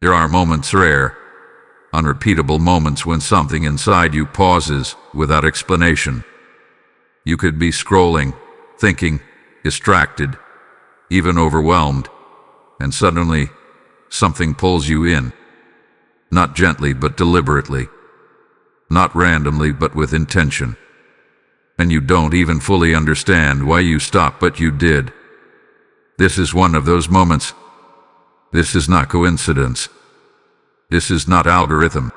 There are moments, rare, unrepeatable moments, when something inside you pauses without explanation. You could be scrolling, thinking, distracted, even overwhelmed, and suddenly something pulls you in. Not gently but deliberately. Not randomly but with intention. And you don't even fully understand why you stopped, but you did. This is one of those moments. This is not coincidence. This is not algorithm.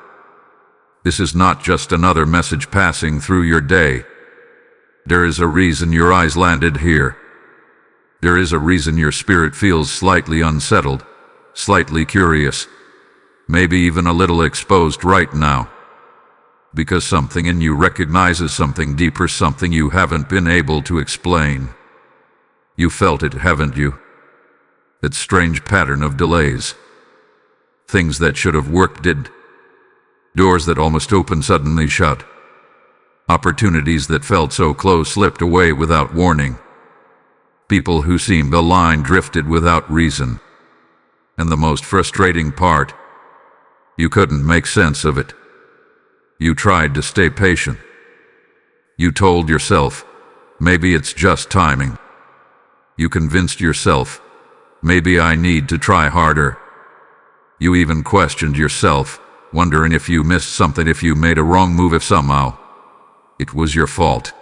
This is not just another message passing through your day. There is a reason your eyes landed here. There is a reason your spirit feels slightly unsettled, slightly curious, maybe even a little exposed right now. Because something in you recognizes something deeper, something you haven't been able to explain. You felt it, haven't you? That strange pattern of delays. Things that should have worked didn't. Doors that almost opened suddenly shut. Opportunities that felt so close slipped away without warning. People who seemed aligned drifted without reason. And the most frustrating part, you couldn't make sense of it. You tried to stay patient. You told yourself, maybe it's just timing. You convinced yourself, maybe I need to try harder. You even questioned yourself, wondering if you missed something, if you made a wrong move, if somehow it was your fault.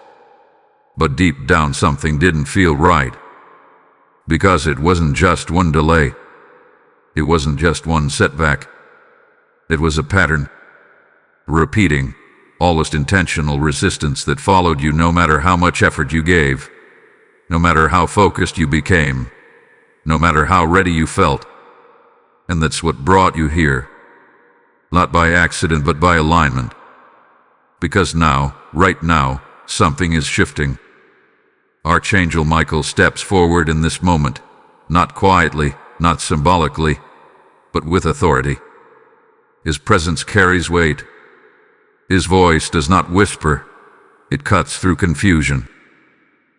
But deep down something didn't feel right. Because it wasn't just one delay. It wasn't just one setback. It was a pattern. Repeating, almost intentional resistance that followed you no matter how much effort you gave. No matter how focused you became. No matter how ready you felt. And that's what brought you here. Not by accident but by alignment. Because now, right now, something is shifting. Archangel Michael steps forward in this moment, not quietly, not symbolically, but with authority. His presence carries weight. His voice does not whisper, it cuts through confusion.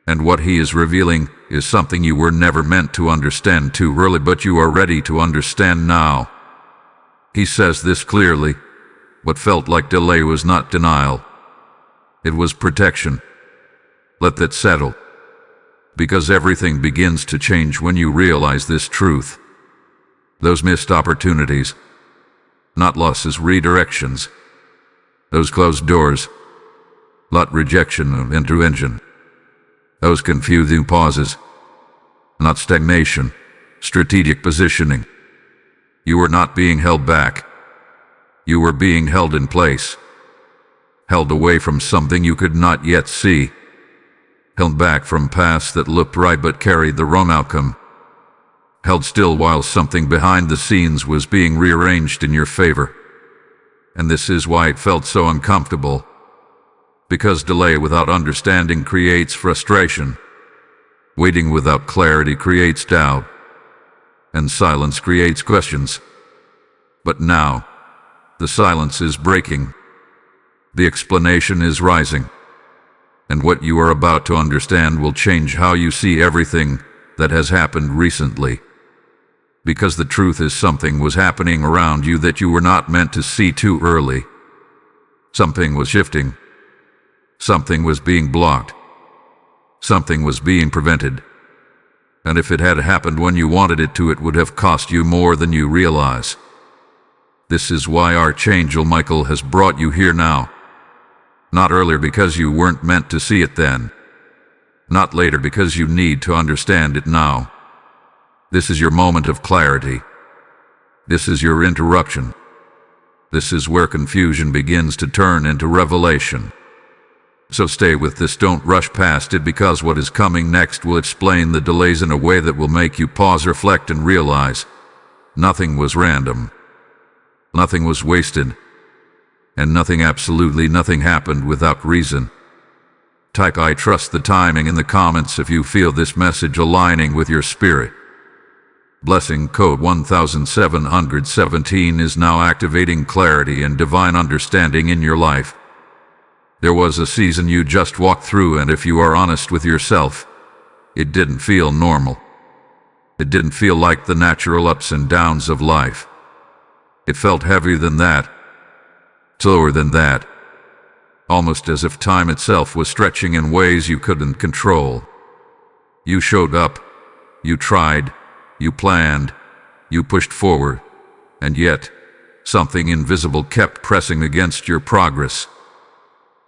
And what he is revealing is something you were never meant to understand too early, but you are ready to understand now. He says this clearly: what felt like delay was not denial. It was protection. Let that settle. Because everything begins to change when you realize this truth. Those missed opportunities, not losses, redirections. Those closed doors, not rejection of intervention. Those confusing pauses, not stagnation, strategic positioning. You were not being held back. You were being held in place. Held away from something you could not yet see. Held back from paths that looked right but carried the wrong outcome. Held still while something behind the scenes was being rearranged in your favor. And this is why it felt so uncomfortable. Because delay without understanding creates frustration. Waiting without clarity creates doubt. And silence creates questions. But now, the silence is breaking. The explanation is rising. And what you are about to understand will change how you see everything that has happened recently. Because the truth is, something was happening around you that you were not meant to see too early. Something was shifting. Something was being blocked. Something was being prevented. And if it had happened when you wanted it to, it would have cost you more than you realize. This is why Archangel Michael has brought you here now. Not earlier because you weren't meant to see it then. Not later because you need to understand it now. This is your moment of clarity. This is your interruption. This is where confusion begins to turn into revelation. So stay with this, don't rush past it, because what is coming next will explain the delays in a way that will make you pause, reflect, and realize nothing was random. Nothing was wasted. And nothing, absolutely nothing, happened without reason. Type "I trust the timing" in the comments if you feel this message aligning with your spirit. Blessing code 1717 is now activating clarity and divine understanding in your life. There was a season you just walked through, and if you are honest with yourself, it didn't feel normal. It didn't feel like the natural ups and downs of life. It felt heavier than that, slower than that, almost as if time itself was stretching in ways you couldn't control. You showed up, you tried, you planned, you pushed forward, and yet something invisible kept pressing against your progress.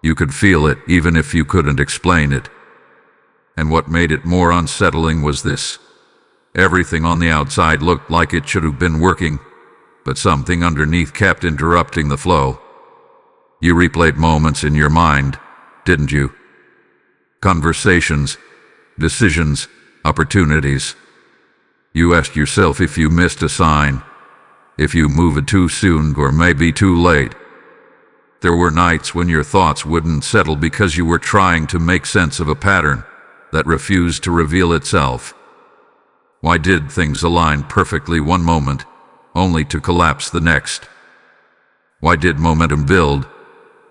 You could feel it even if you couldn't explain it. And what made it more unsettling was this. Everything on the outside looked like it should have been working, but something underneath kept interrupting the flow. You replayed moments in your mind, didn't you? Conversations, decisions, opportunities. You asked yourself if you missed a sign, if you moved too soon or maybe too late. There were nights when your thoughts wouldn't settle because you were trying to make sense of a pattern that refused to reveal itself. Why did things align perfectly one moment, only to collapse the next? Why did momentum build,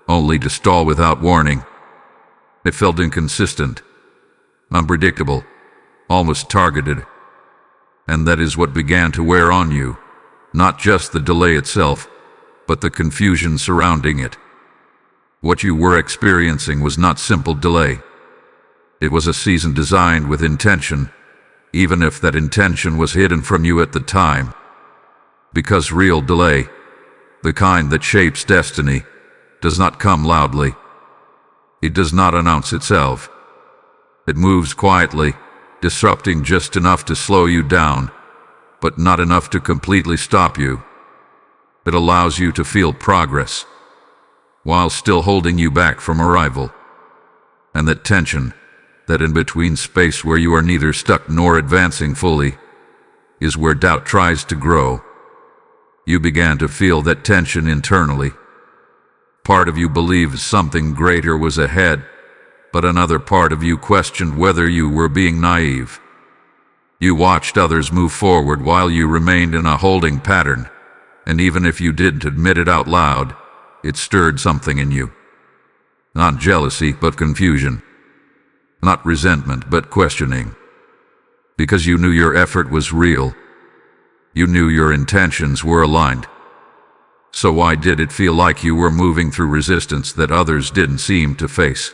only to stall without warning? It felt inconsistent, unpredictable, almost targeted. And that is what began to wear on you, not just the delay itself, but the confusion surrounding it. What you were experiencing was not simple delay. It was a season designed with intention, even if that intention was hidden from you at the time. Because real delay, the kind that shapes destiny, does not come loudly. It does not announce itself. It moves quietly, disrupting just enough to slow you down, but not enough to completely stop you. It allows you to feel progress, while still holding you back from arrival. And that tension, that in-between space where you are neither stuck nor advancing fully, is where doubt tries to grow. You began to feel that tension internally. Part of you believed something greater was ahead, but another part of you questioned whether you were being naive. You watched others move forward while you remained in a holding pattern, and even if you didn't admit it out loud, it stirred something in you. Not jealousy, but confusion. Not resentment, but questioning. Because you knew your effort was real. You knew your intentions were aligned. So why did it feel like you were moving through resistance that others didn't seem to face?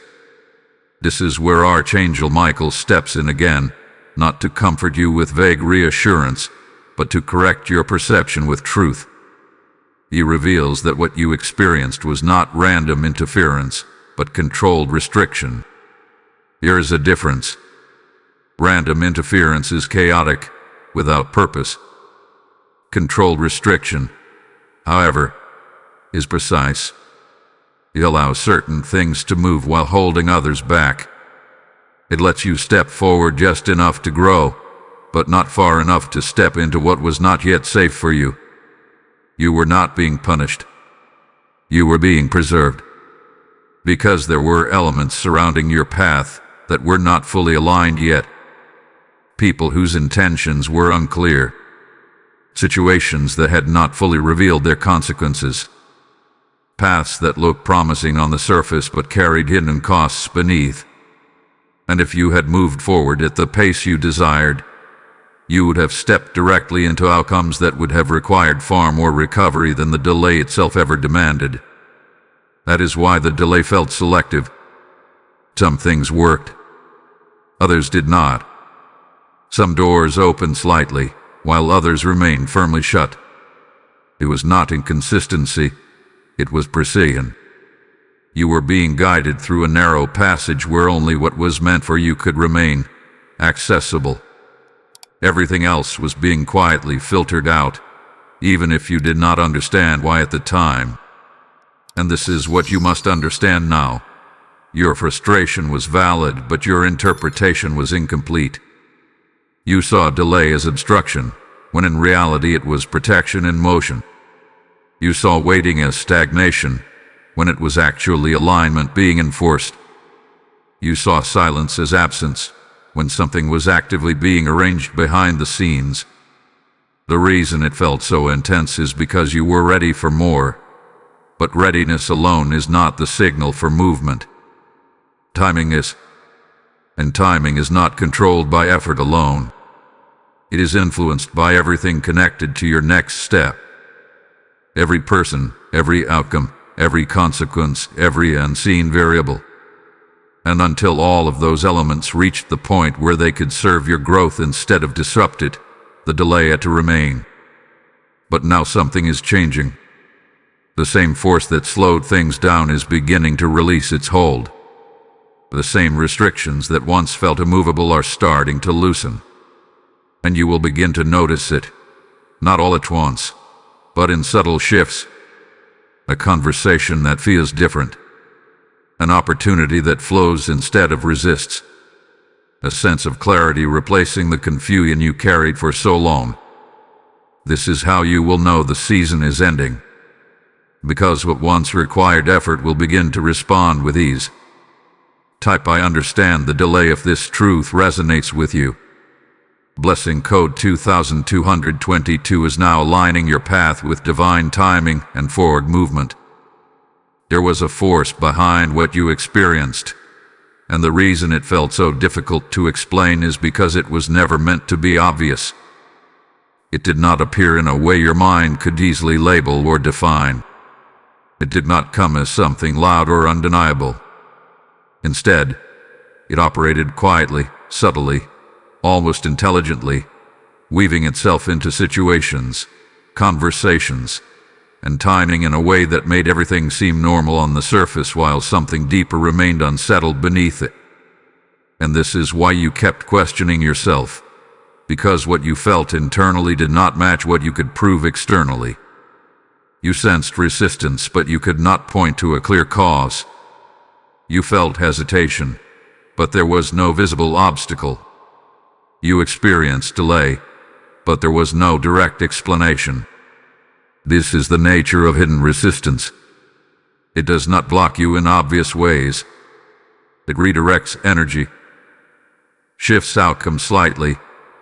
This is where Archangel Michael steps in again, not to comfort you with vague reassurance, but to correct your perception with truth. He reveals that what you experienced was not random interference, but controlled restriction. Here is a difference. Random interference is chaotic, without purpose. Controlled restriction, however, is precise. It allows certain things to move while holding others back. It lets you step forward just enough to grow, but not far enough to step into what was not yet safe for you. You were not being punished. You were being preserved. Because there were elements surrounding your path that were not fully aligned yet. People whose intentions were unclear. Situations that had not fully revealed their consequences. Paths that looked promising on the surface but carried hidden costs beneath. And if you had moved forward at the pace you desired, you would have stepped directly into outcomes that would have required far more recovery than the delay itself ever demanded. That is why the delay felt selective. Some things worked. Others did not. Some doors opened slightly, while others remained firmly shut. It was not inconsistency, it was precision. You were being guided through a narrow passage where only what was meant for you could remain accessible. Everything else was being quietly filtered out, even if you did not understand why at the time. And this is what you must understand now. Your frustration was valid, but your interpretation was incomplete. You saw delay as obstruction, when in reality it was protection in motion. You saw waiting as stagnation, when it was actually alignment being enforced. You saw silence as absence, when something was actively being arranged behind the scenes. The reason it felt so intense is because you were ready for more. But readiness alone is not the signal for movement. Timing is. And timing is not controlled by effort alone. It is influenced by everything connected to your next step. every person, every outcome, every consequence, every unseen variable. And until all of those elements reached the point where they could serve your growth instead of disrupt it, the delay had to remain. But now something is changing. The same force that slowed things down is beginning to release its hold. The same restrictions that once felt immovable are starting to loosen. And you will begin to notice it, not all at once, but in subtle shifts. A conversation that feels different. An opportunity that flows instead of resists. A sense of clarity replacing the confusion you carried for so long. This is how you will know the season is ending. Because what once required effort will begin to respond with ease. Type "I understand the delay" if this truth resonates with you. Blessing code 2222 is now aligning your path with divine timing and forward movement. There was a force behind what you experienced, and the reason it felt so difficult to explain is because it was never meant to be obvious. It did not appear in a way your mind could easily label or define. It did not come as something loud or undeniable. Instead, it operated quietly, subtly, almost intelligently, weaving itself into situations, conversations, and timing in a way that made everything seem normal on the surface while something deeper remained unsettled beneath it. And this is why you kept questioning yourself, because what you felt internally did not match what you could prove externally. You sensed resistance, but you could not point to a clear cause. You felt hesitation, but there was no visible obstacle. You experienced delay, but there was no direct explanation. This is the nature of hidden resistance. It does not block you in obvious ways. It redirects energy, shifts outcome slightly,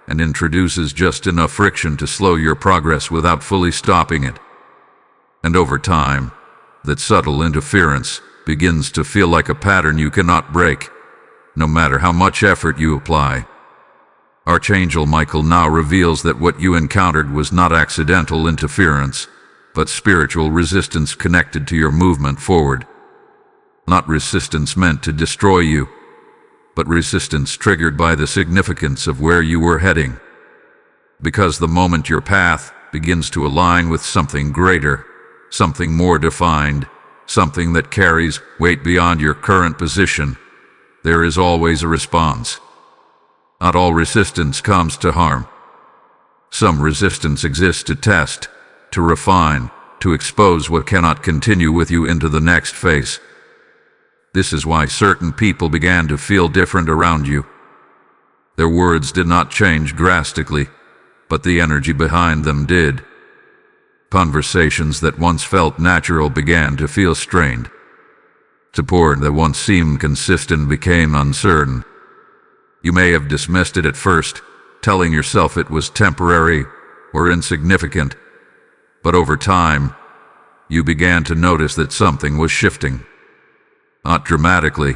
and introduces just enough friction to slow your progress without fully stopping it. And over time, that subtle interference begins to feel like a pattern you cannot break, no matter how much effort you apply. Archangel Michael now reveals that what you encountered was not accidental interference, but spiritual resistance connected to your movement forward. Not resistance meant to destroy you, but resistance triggered by the significance of where you were heading. Because the moment your path begins to align with something greater, something more defined, something that carries weight beyond your current position, there is always a response. Not all resistance comes to harm. Some resistance exists to test, to refine, to expose what cannot continue with you into the next phase. This is why certain people began to feel different around you. Their words did not change drastically, but the energy behind them did. Conversations that once felt natural began to feel strained. Support that once seemed consistent became uncertain. You may have dismissed it at first, telling yourself it was temporary or insignificant, but over time, you began to notice that something was shifting. Not dramatically,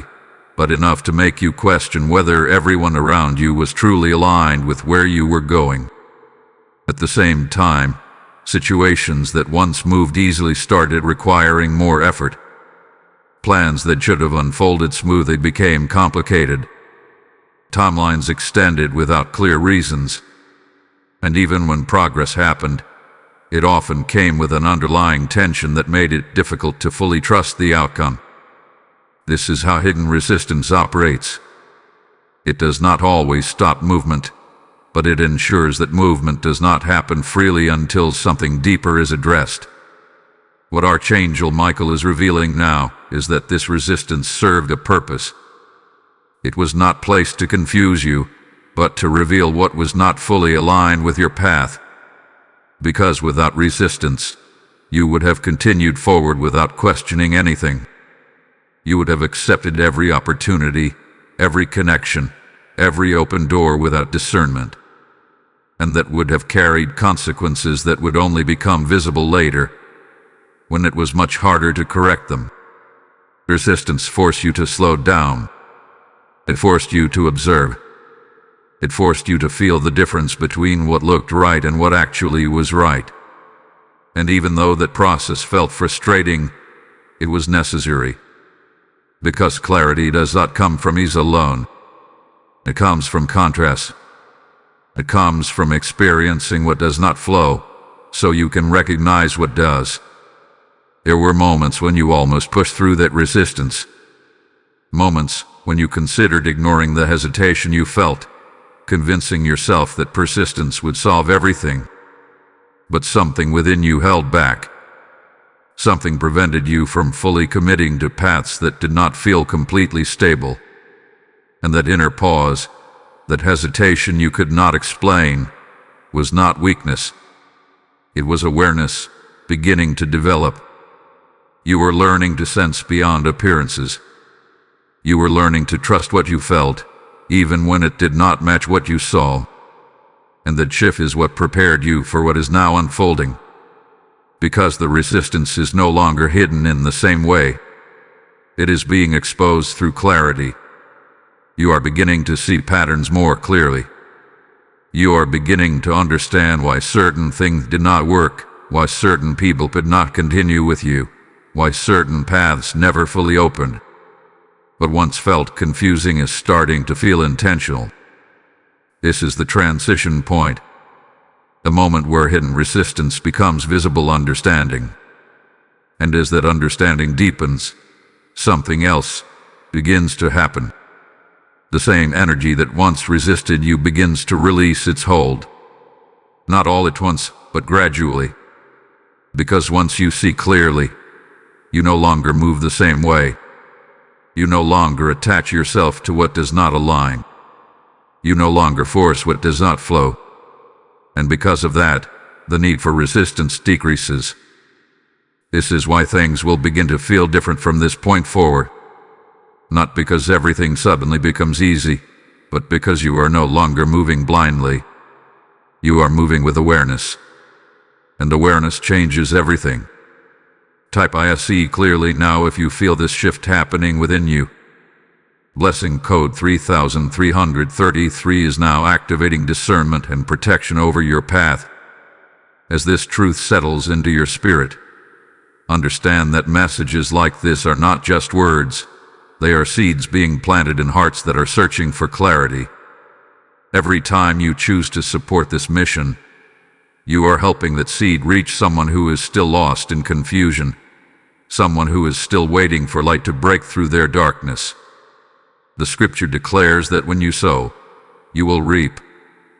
but enough to make you question whether everyone around you was truly aligned with where you were going. At the same time, situations that once moved easily started requiring more effort. Plans that should have unfolded smoothly became complicated. Timelines extended without clear reasons. And even when progress happened, it often came with an underlying tension that made it difficult to fully trust the outcome. This is how hidden resistance operates. It does not always stop movement, but it ensures that movement does not happen freely until something deeper is addressed. What Archangel Michael is revealing now is that this resistance served a purpose. It was not placed to confuse you, but to reveal what was not fully aligned with your path. Because without resistance, you would have continued forward without questioning anything. You would have accepted every opportunity, every connection, every open door without discernment. And that would have carried consequences that would only become visible later, when it was much harder to correct them. Resistance forced you to slow down. It forced you to observe. It forced you to feel the difference between what looked right and what actually was right. And even though that process felt frustrating, it was necessary. Because clarity does not come from ease alone. It comes from contrast. It comes from experiencing what does not flow, so you can recognize what does. There were moments when you almost pushed through that resistance. Moments when you considered ignoring the hesitation you felt, convincing yourself that persistence would solve everything. But something within you held back. Something prevented you from fully committing to paths that did not feel completely stable. And that inner pause, that hesitation you could not explain, was not weakness. It was awareness beginning to develop. You were learning to sense beyond appearances. You were learning to trust what you felt, even when it did not match what you saw. And that shift is what prepared you for what is now unfolding. Because the resistance is no longer hidden in the same way. It is being exposed through clarity. You are beginning to see patterns more clearly. You are beginning to understand why certain things did not work, why certain people could not continue with you, why certain paths never fully opened. What once felt confusing is starting to feel intentional. This is the transition point. The moment where hidden resistance becomes visible understanding. And as that understanding deepens, something else begins to happen. The same energy that once resisted you begins to release its hold. Not all at once, but gradually. Because once you see clearly, you no longer move the same way. You no longer attach yourself to what does not align. You no longer force what does not flow. And because of that, the need for resistance decreases. This is why things will begin to feel different from this point forward. Not because everything suddenly becomes easy, but because you are no longer moving blindly. You are moving with awareness. And awareness changes everything. Type ISE clearly now if you feel this shift happening within you. Blessing code 3333 is now activating discernment and protection over your path. As this truth settles into your spirit, understand that messages like this are not just words. They are seeds being planted in hearts that are searching for clarity. Every time you choose to support this mission, you are helping that seed reach someone who is still lost in confusion, someone who is still waiting for light to break through their darkness. The scripture declares that when you sow, you will reap,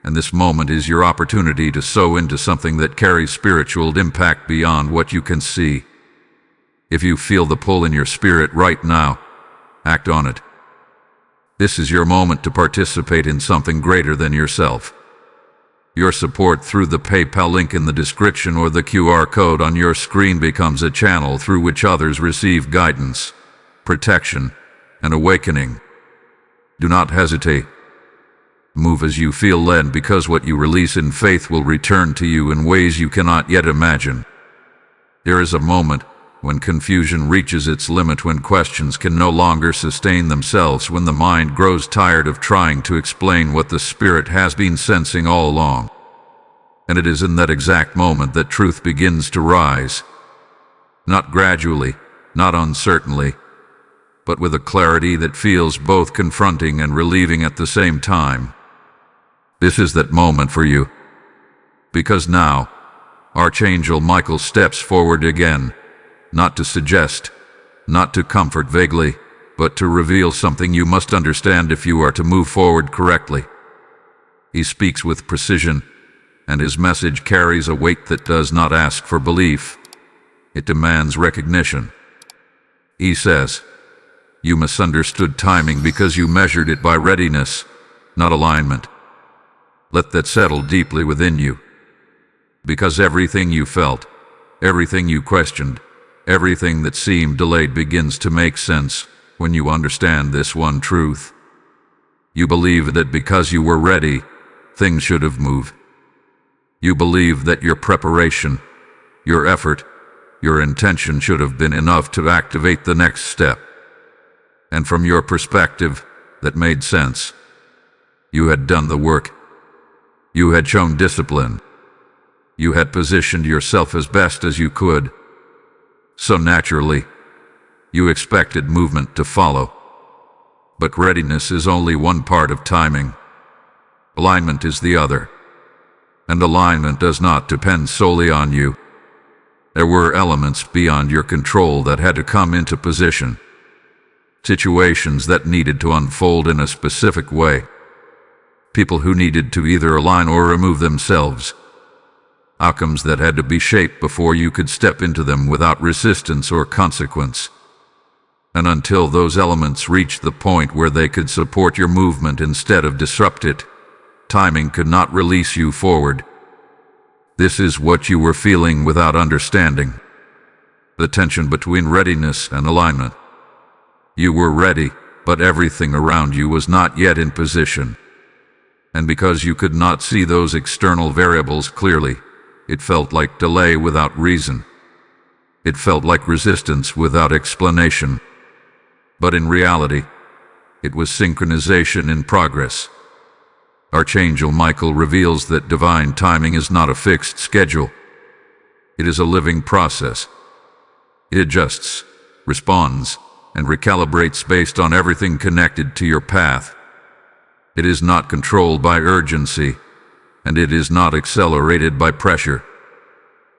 and this moment is your opportunity to sow into something that carries spiritual impact beyond what you can see. If you feel the pull in your spirit right now, act on it. This is your moment to participate in something greater than yourself. Your support through the PayPal link in the description or the QR code on your screen becomes a channel through which others receive guidance, protection, and awakening. Do not hesitate. Move as you feel led, because what you release in faith will return to you in ways you cannot yet imagine. There is a moment when confusion reaches its limit, when questions can no longer sustain themselves, when the mind grows tired of trying to explain what the spirit has been sensing all along. And it is in that exact moment that truth begins to rise. Not gradually, not uncertainly, but with a clarity that feels both confronting and relieving at the same time. This is that moment for you. Because now, Archangel Michael steps forward again. Not to suggest, not to comfort vaguely, but to reveal something you must understand if you are to move forward correctly. He speaks with precision, and his message carries a weight that does not ask for belief. It demands recognition. He says, "You misunderstood timing because you measured it by readiness, not alignment." Let that settle deeply within you. Because everything you felt, everything you questioned, everything that seemed delayed begins to make sense when you understand this one truth. You believe that because you were ready, things should have moved. You believe that your preparation, your effort, your intention should have been enough to activate the next step. And from your perspective, that made sense. You had done the work. You had shown discipline. You had positioned yourself as best as you could. So naturally, you expected movement to follow. But readiness is only one part of timing. Alignment is the other. And alignment does not depend solely on you. There were elements beyond your control that had to come into position. Situations that needed to unfold in a specific way. People who needed to either align or remove themselves. Outcomes that had to be shaped before you could step into them without resistance or consequence. And until those elements reached the point where they could support your movement instead of disrupt it, timing could not release you forward. This is what you were feeling without understanding. The tension between readiness and alignment. You were ready, but everything around you was not yet in position. And because you could not see those external variables clearly, it felt like delay without reason. It felt like resistance without explanation. But in reality, it was synchronization in progress. Archangel Michael reveals that divine timing is not a fixed schedule. It is a living process. It adjusts, responds, and recalibrates based on everything connected to your path. It is not controlled by urgency, and it is not accelerated by pressure.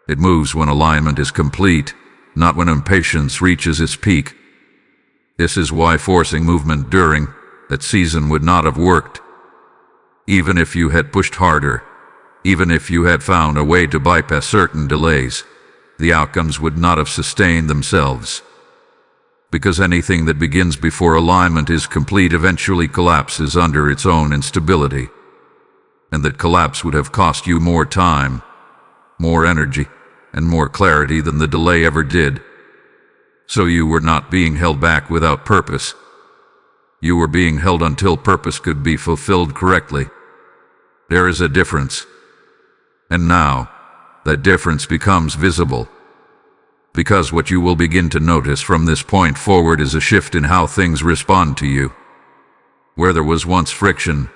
It moves when alignment is complete, not when impatience reaches its peak. This is why forcing movement during that season would not have worked. Even if you had pushed harder, even if you had found a way to bypass certain delays, the outcomes would not have sustained themselves. Because anything that begins before alignment is complete eventually collapses under its own instability. And that collapse would have cost you more time, more energy, and more clarity than the delay ever did. So you were not being held back without purpose. You were being held until purpose could be fulfilled correctly. There is a difference. And now, that difference becomes visible. Because what you will begin to notice from this point forward is a shift in how things respond to you. Where there was once friction,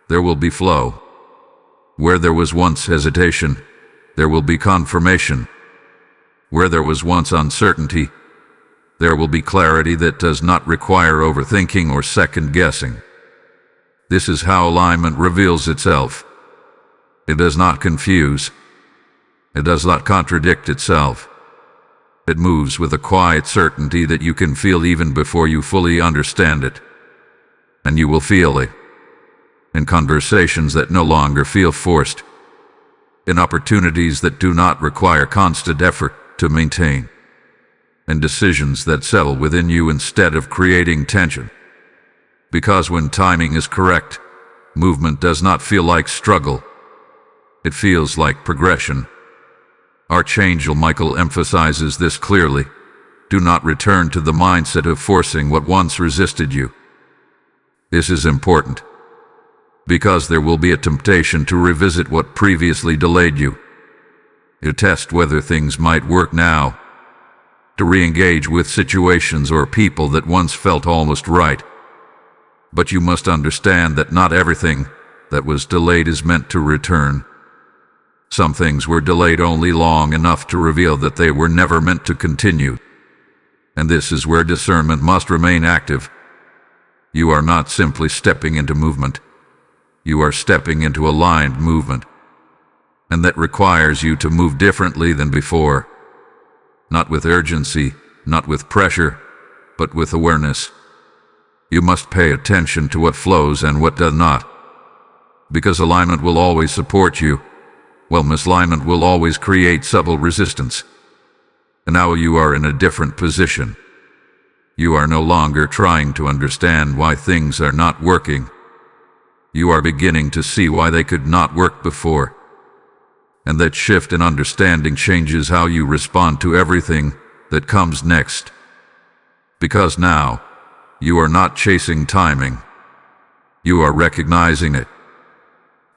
there will be flow. Where there was once hesitation, there will be confirmation. Where there was once uncertainty, there will be clarity that does not require overthinking or second-guessing. This is how alignment reveals itself. It does not confuse. It does not contradict itself. It moves with a quiet certainty that you can feel even before you fully understand it. And you will feel it. In conversations that no longer feel forced. In opportunities that do not require constant effort to maintain. In decisions that settle within you instead of creating tension. Because when timing is correct, movement does not feel like struggle. It feels like progression. Archangel Michael emphasizes this clearly. Do not return to the mindset of forcing what once resisted you. This is important. Because there will be a temptation to revisit what previously delayed you. To test whether things might work now. To re-engage with situations or people that once felt almost right. But you must understand that not everything that was delayed is meant to return. Some things were delayed only long enough to reveal that they were never meant to continue. And this is where discernment must remain active. You are not simply stepping into movement. You are stepping into aligned movement. And that requires you to move differently than before. Not with urgency, not with pressure, but with awareness. You must pay attention to what flows and what does not. Because alignment will always support you, while misalignment will always create subtle resistance. And now you are in a different position. You are no longer trying to understand why things are not working. You are beginning to see why they could not work before. And that shift in understanding changes how you respond to everything that comes next. Because now, you are not chasing timing. You are recognizing it.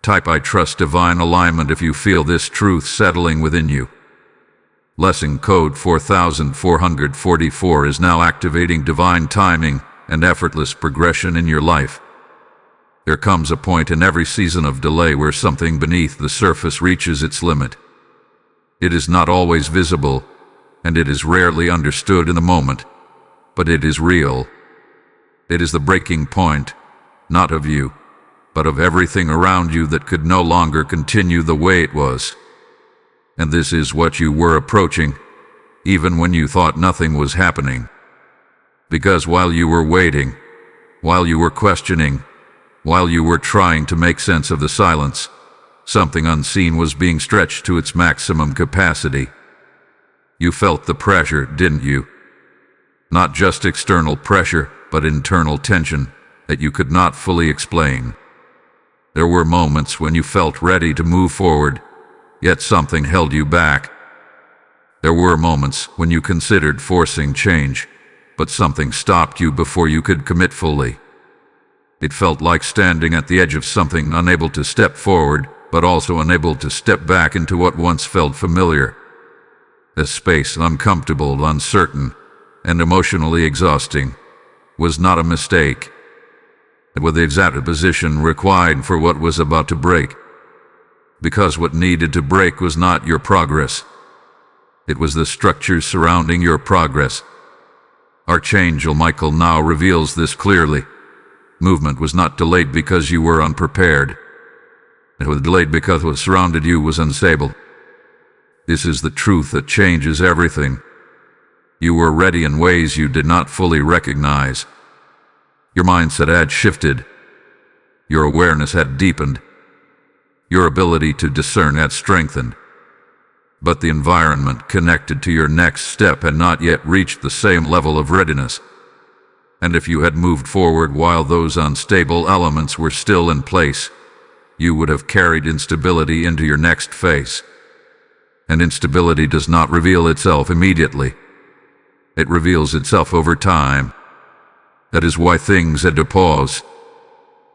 Type "I trust divine alignment" if you feel this truth settling within you. Lesson code 4444 is now activating divine timing and effortless progression in your life. There comes a point in every season of delay where something beneath the surface reaches its limit. It is not always visible, and it is rarely understood in the moment, but it is real. It is the breaking point, not of you, but of everything around you that could no longer continue the way it was. And this is what you were approaching, even when you thought nothing was happening. Because while you were waiting, while you were questioning, while you were trying to make sense of the silence, something unseen was being stretched to its maximum capacity. You felt the pressure, didn't you? Not just external pressure, but internal tension that you could not fully explain. There were moments when you felt ready to move forward, yet something held you back. There were moments when you considered forcing change, but something stopped you before you could commit fully. It felt like standing at the edge of something, unable to step forward, but also unable to step back into what once felt familiar. A space uncomfortable, uncertain, and emotionally exhausting was not a mistake. It was the exact position required for what was about to break. Because what needed to break was not your progress. It was the structures surrounding your progress. Archangel Michael now reveals this clearly. Movement was not delayed because you were unprepared. It was delayed because what surrounded you was unstable. This is the truth that changes everything. You were ready in ways you did not fully recognize. Your mindset had shifted. Your awareness had deepened. Your ability to discern had strengthened. But the environment connected to your next step had not yet reached the same level of readiness. And if you had moved forward while those unstable elements were still in place, you would have carried instability into your next phase. And instability does not reveal itself immediately. It reveals itself over time. That is why things had to pause,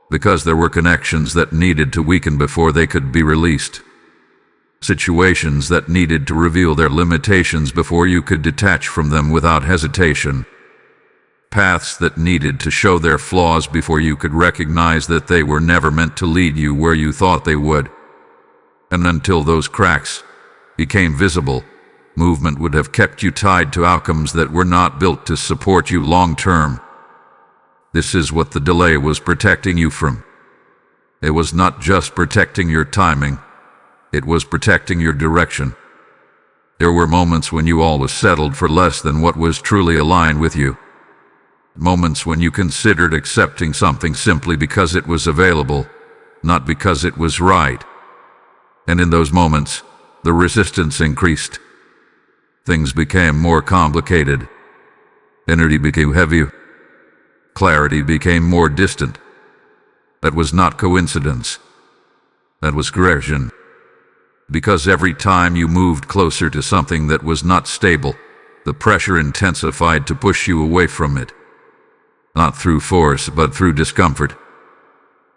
because there were connections that needed to weaken before they could be released. Situations that needed to reveal their limitations before you could detach from them without hesitation. Paths that needed to show their flaws before you could recognize that they were never meant to lead you where you thought they would. And until those cracks became visible, movement would have kept you tied to outcomes that were not built to support you long term. This is what the delay was protecting you from. It was not just protecting your timing, it was protecting your direction. There were moments when you always settled for less than what was truly aligned with you. Moments when you considered accepting something simply because it was available, not because it was right. And in those moments, the resistance increased. Things became more complicated. Energy became heavier. Clarity became more distant. That was not coincidence. That was coercion. Because every time you moved closer to something that was not stable, the pressure intensified to push you away from it. Not through force, but through discomfort.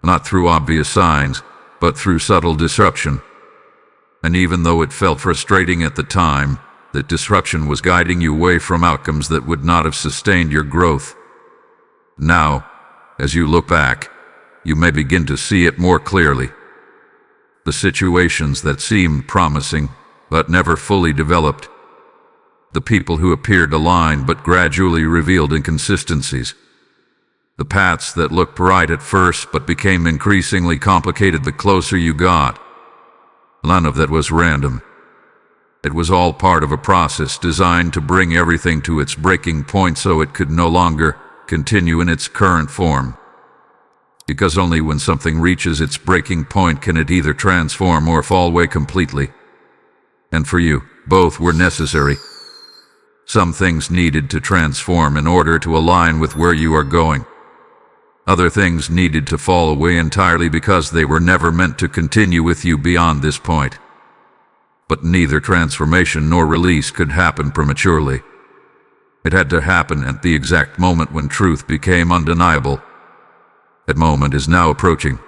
Not through obvious signs, but through subtle disruption. And even though it felt frustrating at the time, that disruption was guiding you away from outcomes that would not have sustained your growth. Now, as you look back, you may begin to see it more clearly. The situations that seemed promising, but never fully developed. The people who appeared aligned but gradually revealed inconsistencies. The paths that looked bright at first but became increasingly complicated the closer you got. None of that was random. It was all part of a process designed to bring everything to its breaking point so it could no longer continue in its current form. Because only when something reaches its breaking point can it either transform or fall away completely. And for you, both were necessary. Some things needed to transform in order to align with where you are going. Other things needed to fall away entirely because they were never meant to continue with you beyond this point. But neither transformation nor release could happen prematurely. It had to happen at the exact moment when truth became undeniable. That moment is now approaching.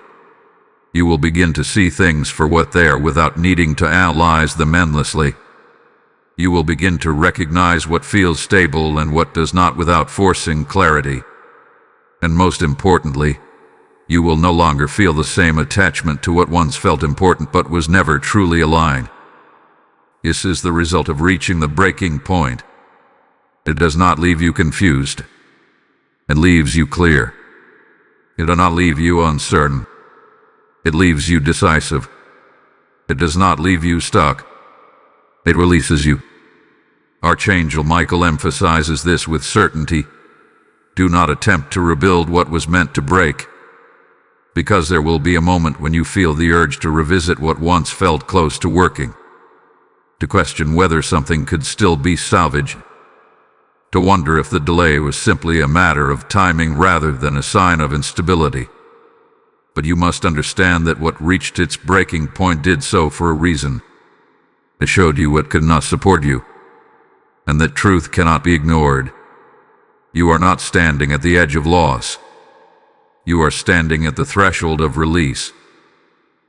You will begin to see things for what they are without needing to analyze them endlessly. You will begin to recognize what feels stable and what does not without forcing clarity. And most importantly, You will no longer feel the same attachment to what once felt important but was never truly aligned. This is the result of reaching the breaking point. It does not leave you confused. It leaves you clear. It does not leave you uncertain. It leaves you decisive. It does not leave you stuck. It releases you. Archangel Michael emphasizes this with certainty. Do not attempt to rebuild what was meant to break, because there will be a moment when you feel the urge to revisit what once felt close to working, to question whether something could still be salvaged, to wonder if the delay was simply a matter of timing rather than a sign of instability. But you must understand that what reached its breaking point did so for a reason. It showed you what could not support you, and that truth cannot be ignored. You are not standing at the edge of loss. You are standing at the threshold of release.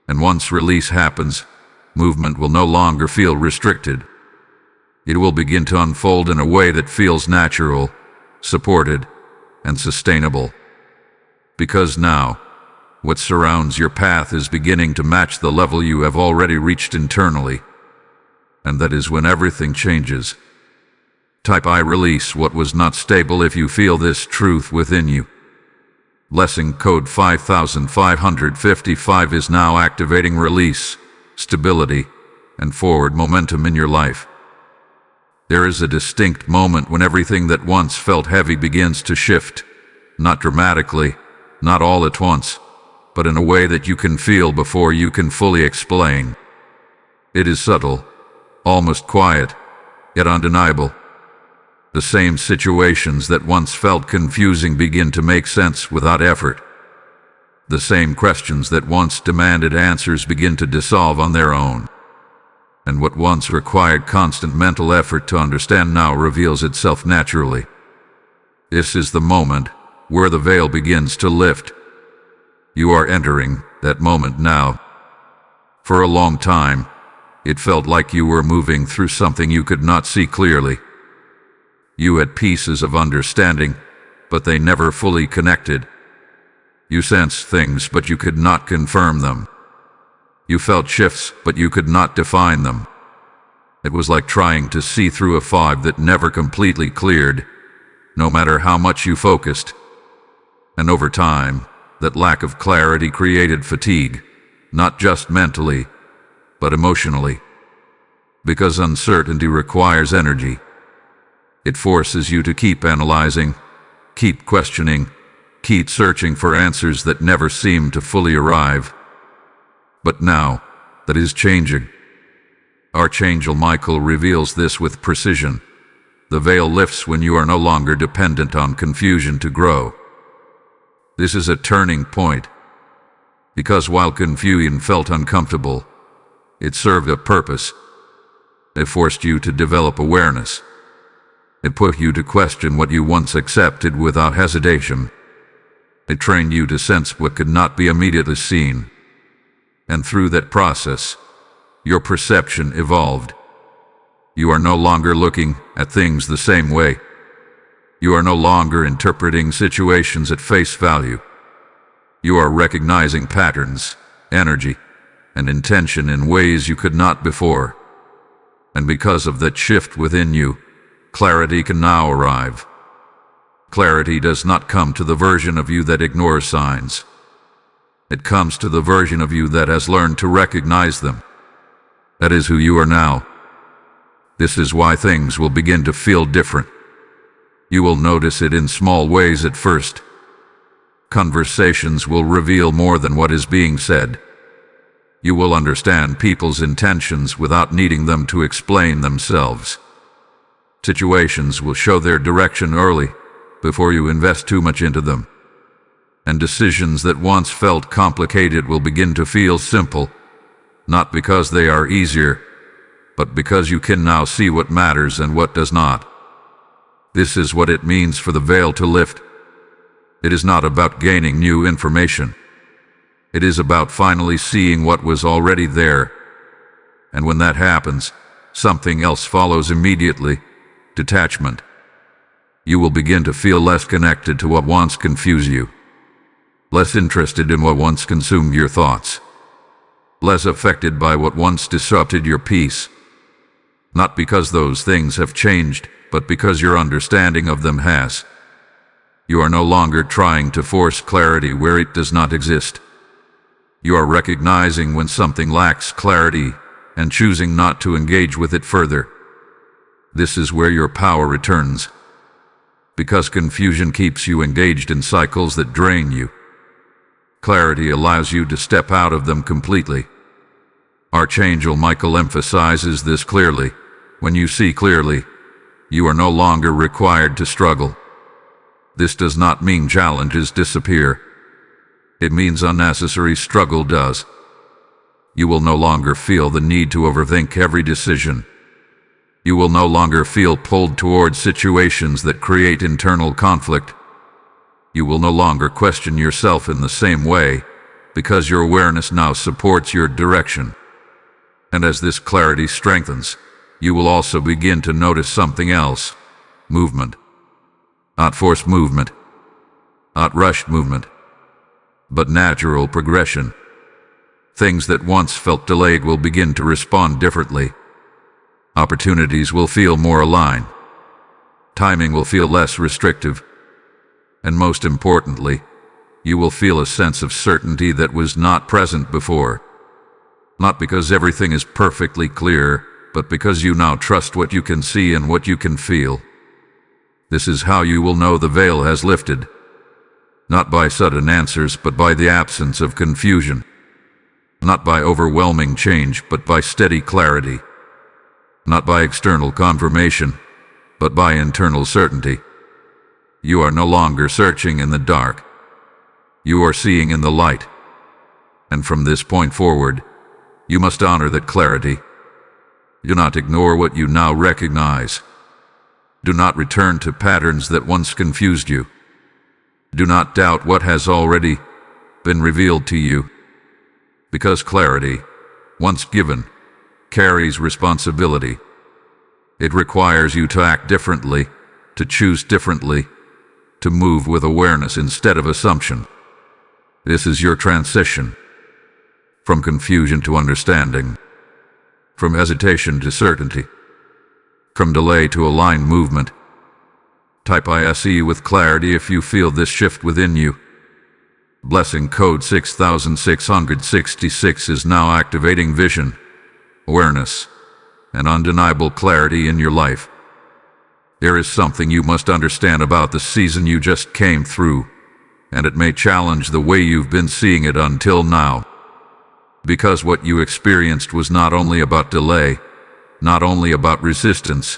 And once release happens, movement will no longer feel restricted. It will begin to unfold in a way that feels natural, supported, and sustainable. Because now, what surrounds your path is beginning to match the level you have already reached internally. And that is when everything changes. Type I release what was not stable if you feel this truth within you. Blessing code 5555 is now activating release, stability, and forward momentum in your life. There is a distinct moment when everything that once felt heavy begins to shift, not dramatically, not all at once, but in a way that you can feel before you can fully explain. It is subtle, almost quiet, yet undeniable. The same situations that once felt confusing begin to make sense without effort. The same questions that once demanded answers begin to dissolve on their own. And what once required constant mental effort to understand now reveals itself naturally. This is the moment where the veil begins to lift. You are entering that moment now. For a long time, it felt like you were moving through something you could not see clearly. You had pieces of understanding, but they never fully connected. You sensed things, but you could not confirm them. You felt shifts, but you could not define them. It was like trying to see through a fog that never completely cleared, no matter how much you focused. And over time, that lack of clarity created fatigue, not just mentally, but emotionally. Because uncertainty requires energy. It forces you to keep analyzing, keep questioning, keep searching for answers that never seem to fully arrive. But now, that is changing. Archangel Michael reveals this with precision. The veil lifts when you are no longer dependent on confusion to grow. This is a turning point. Because while confusion felt uncomfortable, it served a purpose. It forced you to develop awareness. It put you to question what you once accepted without hesitation. It trained you to sense what could not be immediately seen. And through that process, your perception evolved. You are no longer looking at things the same way. You are no longer interpreting situations at face value. You are recognizing patterns, energy, and intention in ways you could not before. And because of that shift within you, clarity can now arrive. Clarity does not come to the version of you that ignores signs. It comes to the version of you that has learned to recognize them. That is who you are now. This is why things will begin to feel different. You will notice it in small ways at first. Conversations will reveal more than what is being said. You will understand people's intentions without needing them to explain themselves. Situations will show their direction early, before you invest too much into them. And decisions that once felt complicated will begin to feel simple, not because they are easier, but because you can now see what matters and what does not. This is what it means for the veil to lift. It is not about gaining new information. It is about finally seeing what was already there. And when that happens, something else follows immediately. Detachment. You will begin to feel less connected to what once confused you. less interested in what once consumed your thoughts, less affected by what once disrupted your peace. Not because those things have changed, but because your understanding of them has. You are no longer trying to force clarity where it does not exist. You are recognizing when something lacks clarity and choosing not to engage with it further. This is where your power returns. Because confusion keeps you engaged in cycles that drain you, clarity allows you to step out of them completely. Archangel Michael emphasizes this clearly. When you see clearly, you are no longer required to struggle. This does not mean challenges disappear. It means unnecessary struggle does. You will no longer feel the need to overthink every decision. You will no longer feel pulled towards situations that create internal conflict. You will no longer question yourself in the same way, because your awareness now supports your direction. And as this clarity strengthens, you will also begin to notice something else: movement. Not forced movement, not rushed movement, but natural progression. Things that once felt delayed will begin to respond differently. Opportunities will feel more aligned. Timing will feel less restrictive. And most importantly, you will feel a sense of certainty that was not present before. Not because everything is perfectly clear, but because you now trust what you can see and what you can feel. This is how you will know the veil has lifted. Not by sudden answers, but by the absence of confusion. Not by overwhelming change, but by steady clarity. Not by external confirmation, but by internal certainty. You are no longer searching in the dark. You are seeing in the light. And from this point forward, you must honor that clarity. Do not ignore what you now recognize. Do not return to patterns that once confused you. Do not doubt what has already been revealed to you. Because clarity, once given, carries responsibility. It requires you to act differently, to choose differently, to move with awareness instead of assumption. This is your transition. From confusion to understanding. From hesitation to certainty. From delay to aligned movement. Type ISE with clarity if you feel this shift within you. Blessing code 6666 is now activating vision, awareness, and undeniable clarity in your life. There is something you must understand about the season you just came through, and it may challenge the way you've been seeing it until now. Because what you experienced was not only about delay, not only about resistance,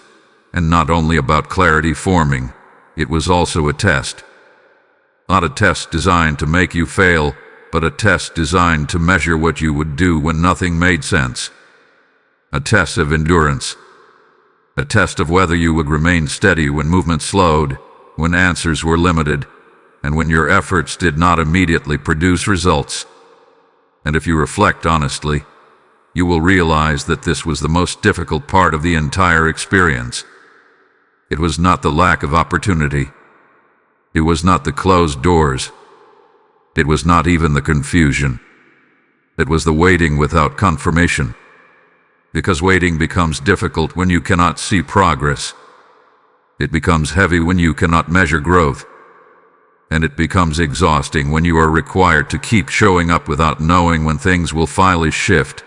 and not only about clarity forming, it was also a test. Not a test designed to make you fail, but a test designed to measure what you would do when nothing made sense. A test of endurance. A test of whether you would remain steady when movement slowed, when answers were limited, and when your efforts did not immediately produce results. And if you reflect honestly, you will realize that this was the most difficult part of the entire experience. It was not the lack of opportunity. It was not the closed doors. It was not even the confusion. It was the waiting without confirmation. Because waiting becomes difficult when you cannot see progress. It becomes heavy when you cannot measure growth. And it becomes exhausting when you are required to keep showing up without knowing when things will finally shift.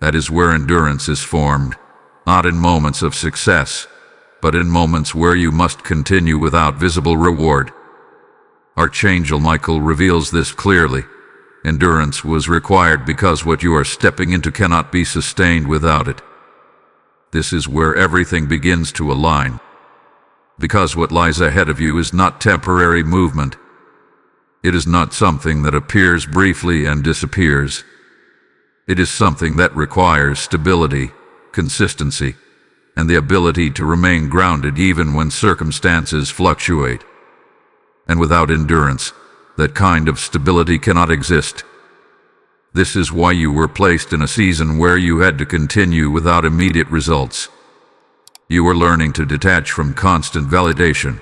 That is where endurance is formed, not in moments of success, but in moments where you must continue without visible reward. Archangel Michael reveals this clearly. Endurance was required because what you are stepping into cannot be sustained without it. This is where everything begins to align. Because what lies ahead of you is not temporary movement. It is not something that appears briefly and disappears. It is something that requires stability, consistency, and the ability to remain grounded even when circumstances fluctuate. And without endurance, that kind of stability cannot exist. This is why you were placed in a season where you had to continue without immediate results. You were learning to detach from constant validation.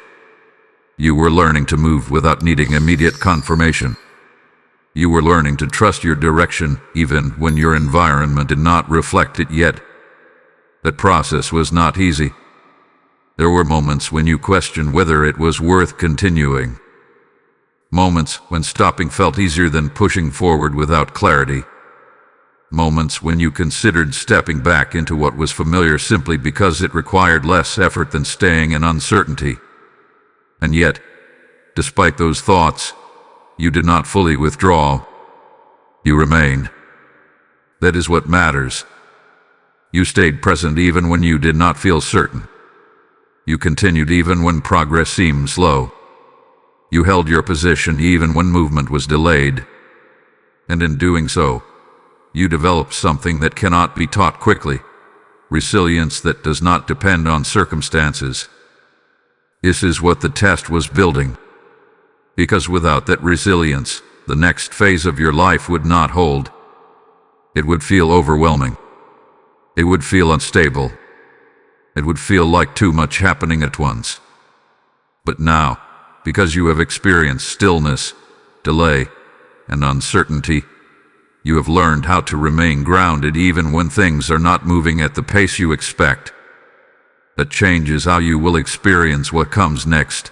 You were learning to move without needing immediate confirmation. You were learning to trust your direction even when your environment did not reflect it yet. That process was not easy. There were moments when you questioned whether it was worth continuing. Moments when stopping felt easier than pushing forward without clarity. Moments when you considered stepping back into what was familiar simply because it required less effort than staying in uncertainty. And yet, despite those thoughts, you did not fully withdraw. You remained. That is what matters. You stayed present even when you did not feel certain. You continued even when progress seemed slow. You held your position even when movement was delayed. And in doing so, you developed something that cannot be taught quickly. Resilience that does not depend on circumstances. This is what the test was building. Because without that resilience, the next phase of your life would not hold. It would feel overwhelming. It would feel unstable. It would feel like too much happening at once. But now, because you have experienced stillness, delay, and uncertainty, you have learned how to remain grounded even when things are not moving at the pace you expect. That changes how you will experience what comes next.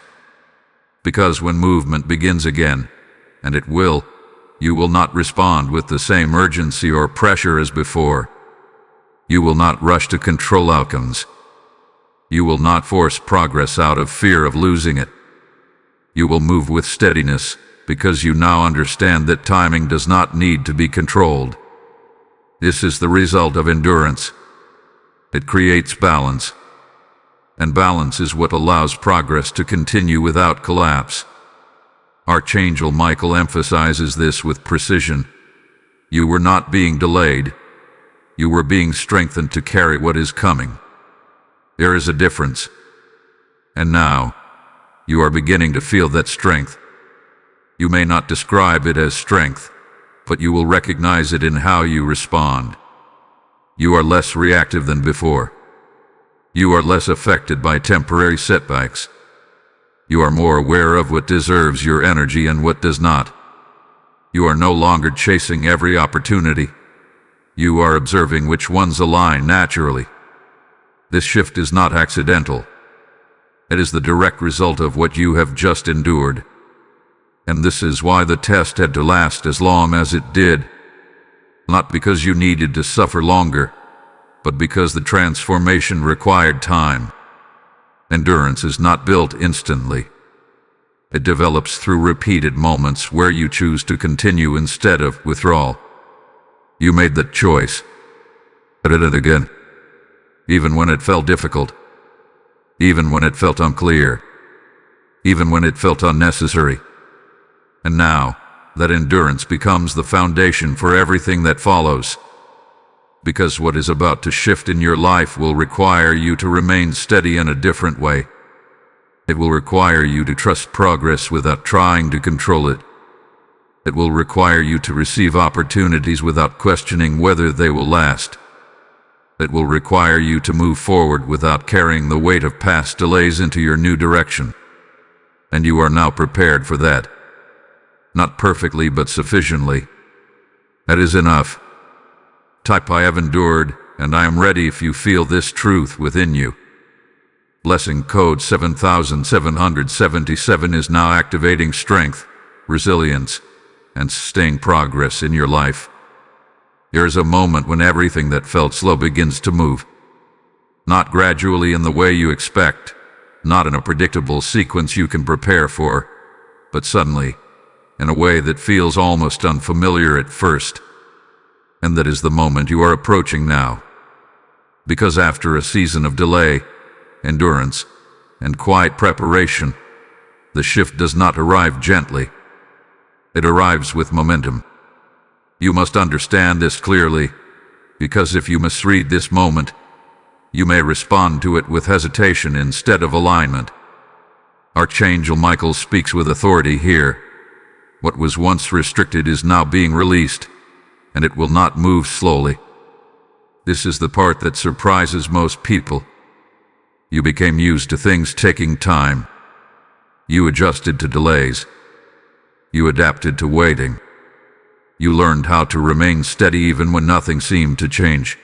Because when movement begins again, and it will, you will not respond with the same urgency or pressure as before. You will not rush to control outcomes. You will not force progress out of fear of losing it. You will move with steadiness, because you now understand that timing does not need to be controlled. This is the result of endurance. It creates balance. And balance is what allows progress to continue without collapse. Archangel Michael emphasizes this with precision. You were not being delayed. You were being strengthened to carry what is coming. There is a difference. And now, you are beginning to feel that strength. You may not describe it as strength, but you will recognize it in how you respond. You are less reactive than before. You are less affected by temporary setbacks. You are more aware of what deserves your energy and what does not. You are no longer chasing every opportunity. You are observing which ones align naturally. This shift is not accidental. It is the direct result of what you have just endured. And this is why the test had to last as long as it did. Not because you needed to suffer longer, but because the transformation required time. Endurance is not built instantly. It develops through repeated moments where you choose to continue instead of withdrawal. You made that choice. I did it again. Even when it felt difficult. Even when it felt unclear. Even when it felt unnecessary. And now, that endurance becomes the foundation for everything that follows. Because what is about to shift in your life will require you to remain steady in a different way. It will require you to trust progress without trying to control it. It will require you to receive opportunities without questioning whether they will last. It will require you to move forward without carrying the weight of past delays into your new direction. And you are now prepared for that. Not perfectly, but sufficiently. That is enough. Type I have endured, and I am ready if you feel this truth within you. Blessing code 7777 is now activating strength, resilience, and sustained progress in your life. There is a moment when everything that felt slow begins to move. Not gradually in the way you expect, not in a predictable sequence you can prepare for, but suddenly, in a way that feels almost unfamiliar at first. And that is the moment you are approaching now. Because after a season of delay, endurance, and quiet preparation, the shift does not arrive gently. It arrives with momentum. You must understand this clearly, because if you misread this moment, you may respond to it with hesitation instead of alignment. Archangel Michael speaks with authority here. What was once restricted is now being released, and it will not move slowly. This is the part that surprises most people. You became used to things taking time. You adjusted to delays. You adapted to waiting. You learned how to remain steady even when nothing seemed to change.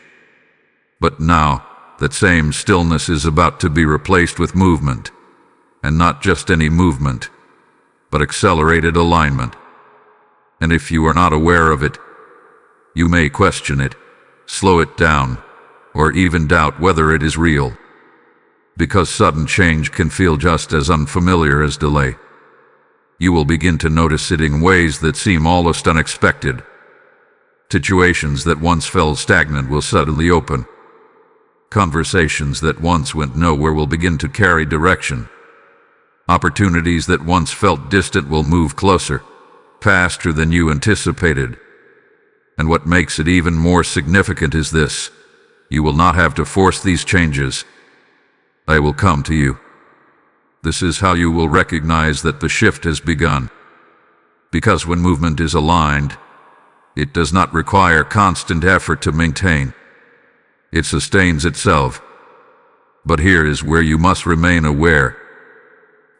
But now, that same stillness is about to be replaced with movement. And not just any movement, but accelerated alignment. And if you are not aware of it, you may question it, slow it down, or even doubt whether it is real. Because sudden change can feel just as unfamiliar as delay. You will begin to notice it in ways that seem almost unexpected. Situations that once felt stagnant will suddenly open. Conversations that once went nowhere will begin to carry direction. Opportunities that once felt distant will move closer, faster than you anticipated. And what makes it even more significant is this: you will not have to force these changes. They will come to you. This is how you will recognize that the shift has begun. Because when movement is aligned, it does not require constant effort to maintain. It sustains itself. But here is where you must remain aware.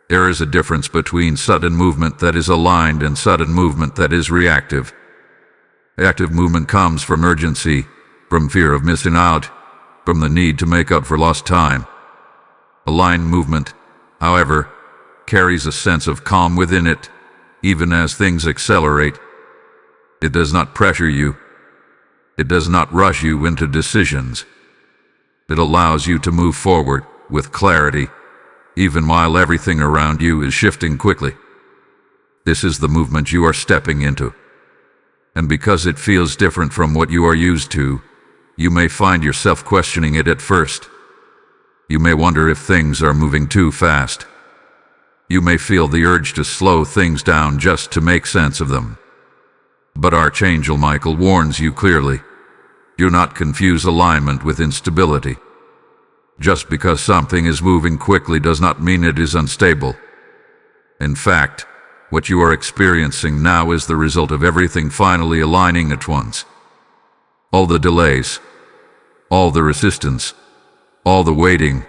There is a difference between sudden movement that is aligned and sudden movement that is reactive. Active movement comes from urgency, from fear of missing out, from the need to make up for lost time. Aligned movement, however, carries a sense of calm within it, even as things accelerate. It does not pressure you. It does not rush you into decisions. It allows you to move forward with clarity, even while everything around you is shifting quickly. This is the movement you are stepping into. And because it feels different from what you are used to, you may find yourself questioning it at first. You may wonder if things are moving too fast. You may feel the urge to slow things down just to make sense of them. But Archangel Michael warns you clearly. Do not confuse alignment with instability. Just because something is moving quickly does not mean it is unstable. In fact, what you are experiencing now is the result of everything finally aligning at once. All the delays, all the resistance, all the waiting,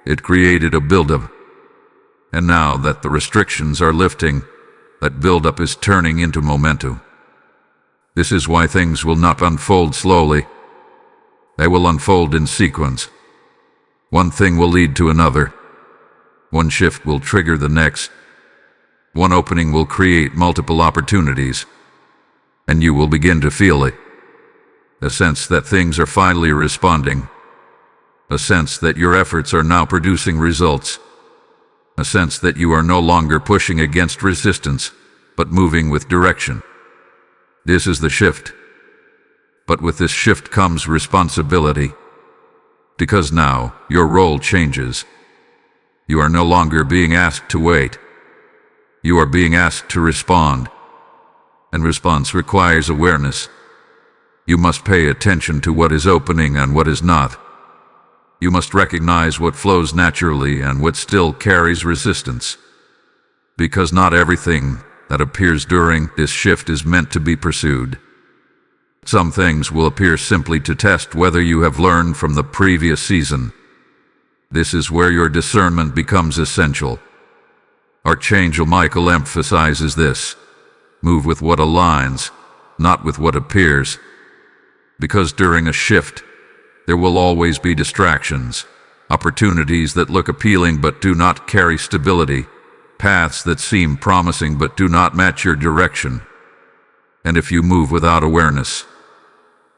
it created a buildup. And now that the restrictions are lifting, that buildup is turning into momentum. This is why things will not unfold slowly. They will unfold in sequence. One thing will lead to another. One shift will trigger the next. One opening will create multiple opportunities. And you will begin to feel it. A sense that things are finally responding. A sense that your efforts are now producing results. A sense that you are no longer pushing against resistance, but moving with direction. This is the shift. But with this shift comes responsibility. Because now, your role changes. You are no longer being asked to wait. You are being asked to respond. And response requires awareness. You must pay attention to what is opening and what is not. You must recognize what flows naturally and what still carries resistance. Because not everything that appears during this shift is meant to be pursued. Some things will appear simply to test whether you have learned from the previous season. This is where your discernment becomes essential. Archangel Michael emphasizes this. Move with what aligns, not with what appears. Because during a shift, there will always be distractions, opportunities that look appealing but do not carry stability, paths that seem promising but do not match your direction. And if you move without awareness,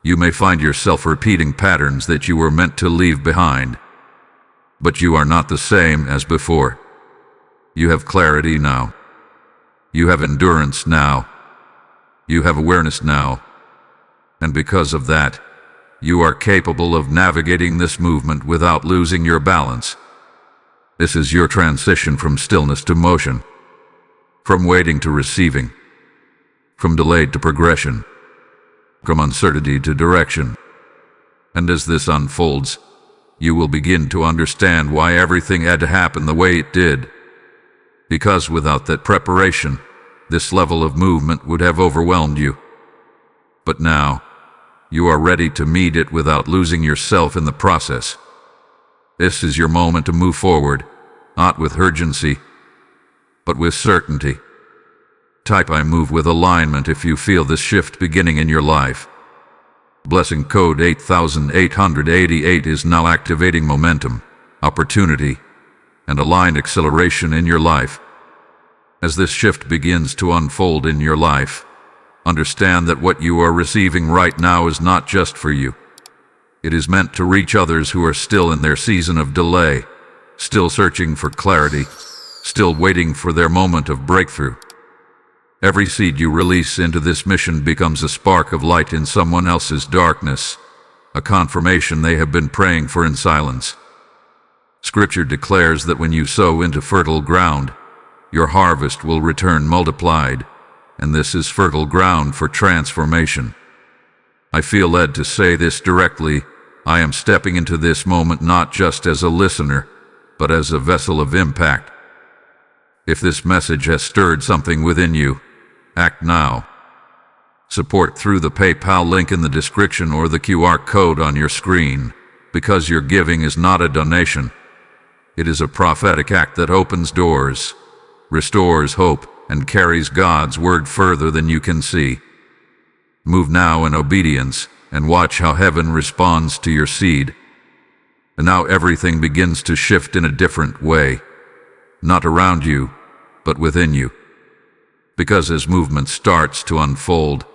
you may find yourself repeating patterns that you were meant to leave behind. But you are not the same as before. You have clarity now. You have endurance now. You have awareness now. And because of that, you are capable of navigating this movement without losing your balance. This is your transition from stillness to motion, from waiting to receiving, from delayed to progression, from uncertainty to direction. And as this unfolds, you will begin to understand why everything had to happen the way it did. Because without that preparation, this level of movement would have overwhelmed you. But now, you are ready to meet it without losing yourself in the process. This is your moment to move forward, not with urgency, but with certainty. Type "I move with alignment" if you feel this shift beginning in your life. Blessing code 8888 is now activating momentum, opportunity, and aligned acceleration in your life. As this shift begins to unfold in your life, understand that what you are receiving right now is not just for you. It is meant to reach others who are still in their season of delay, still searching for clarity, still waiting for their moment of breakthrough. Every seed you release into this mission becomes a spark of light in someone else's darkness, a confirmation they have been praying for in silence. Scripture declares that when you sow into fertile ground, your harvest will return multiplied, and this is fertile ground for transformation. I feel led to say this directly. I am stepping into this moment not just as a listener, but as a vessel of impact. If this message has stirred something within you, act now. Support through the PayPal link in the description or the QR code on your screen, because your giving is not a donation. It is a prophetic act that opens doors, restores hope, and carries God's word further than you can see. Move now in obedience and watch how heaven responds to your seed. And now everything begins to shift in a different way, not around you, but within you. Because as movement starts to unfold,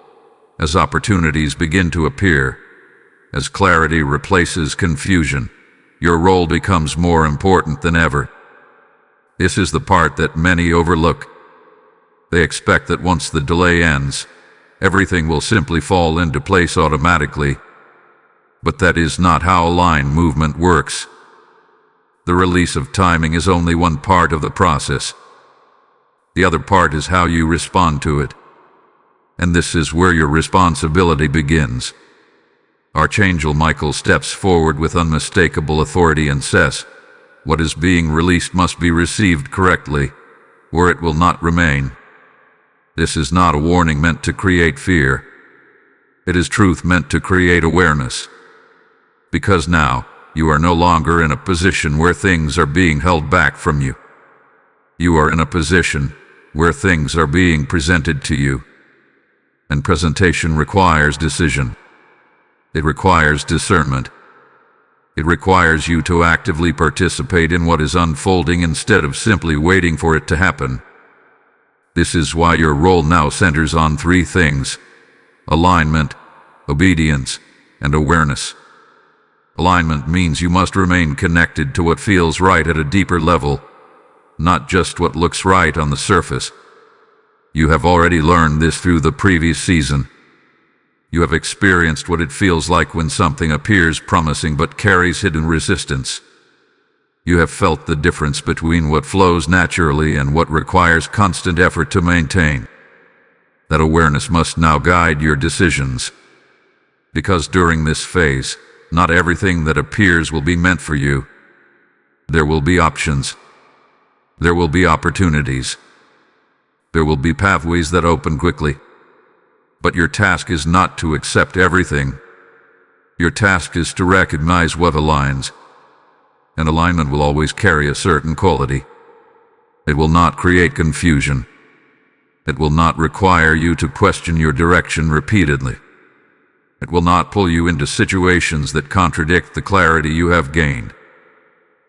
as opportunities begin to appear, as clarity replaces confusion, your role becomes more important than ever. This is the part that many overlook. They expect that once the delay ends, everything will simply fall into place automatically. But that is not how aligned movement works. The release of timing is only one part of the process. The other part is how you respond to it. And this is where your responsibility begins. Archangel Michael steps forward with unmistakable authority and says, "What is being released must be received correctly, or it will not remain." This is not a warning meant to create fear. It is truth meant to create awareness. Because now, you are no longer in a position where things are being held back from you. You are in a position where things are being presented to you. And presentation requires decision. It requires discernment. It requires you to actively participate in what is unfolding instead of simply waiting for it to happen. This is why your role now centers on three things: alignment, obedience, and awareness. Alignment means you must remain connected to what feels right at a deeper level, not just what looks right on the surface. You have already learned this through the previous season. You have experienced what it feels like when something appears promising but carries hidden resistance. You have felt the difference between what flows naturally and what requires constant effort to maintain. That awareness must now guide your decisions. Because during this phase, not everything that appears will be meant for you. There will be options. There will be opportunities. There will be pathways that open quickly. But your task is not to accept everything. Your task is to recognize what aligns. And alignment will always carry a certain quality. It will not create confusion. It will not require you to question your direction repeatedly. It will not pull you into situations that contradict the clarity you have gained.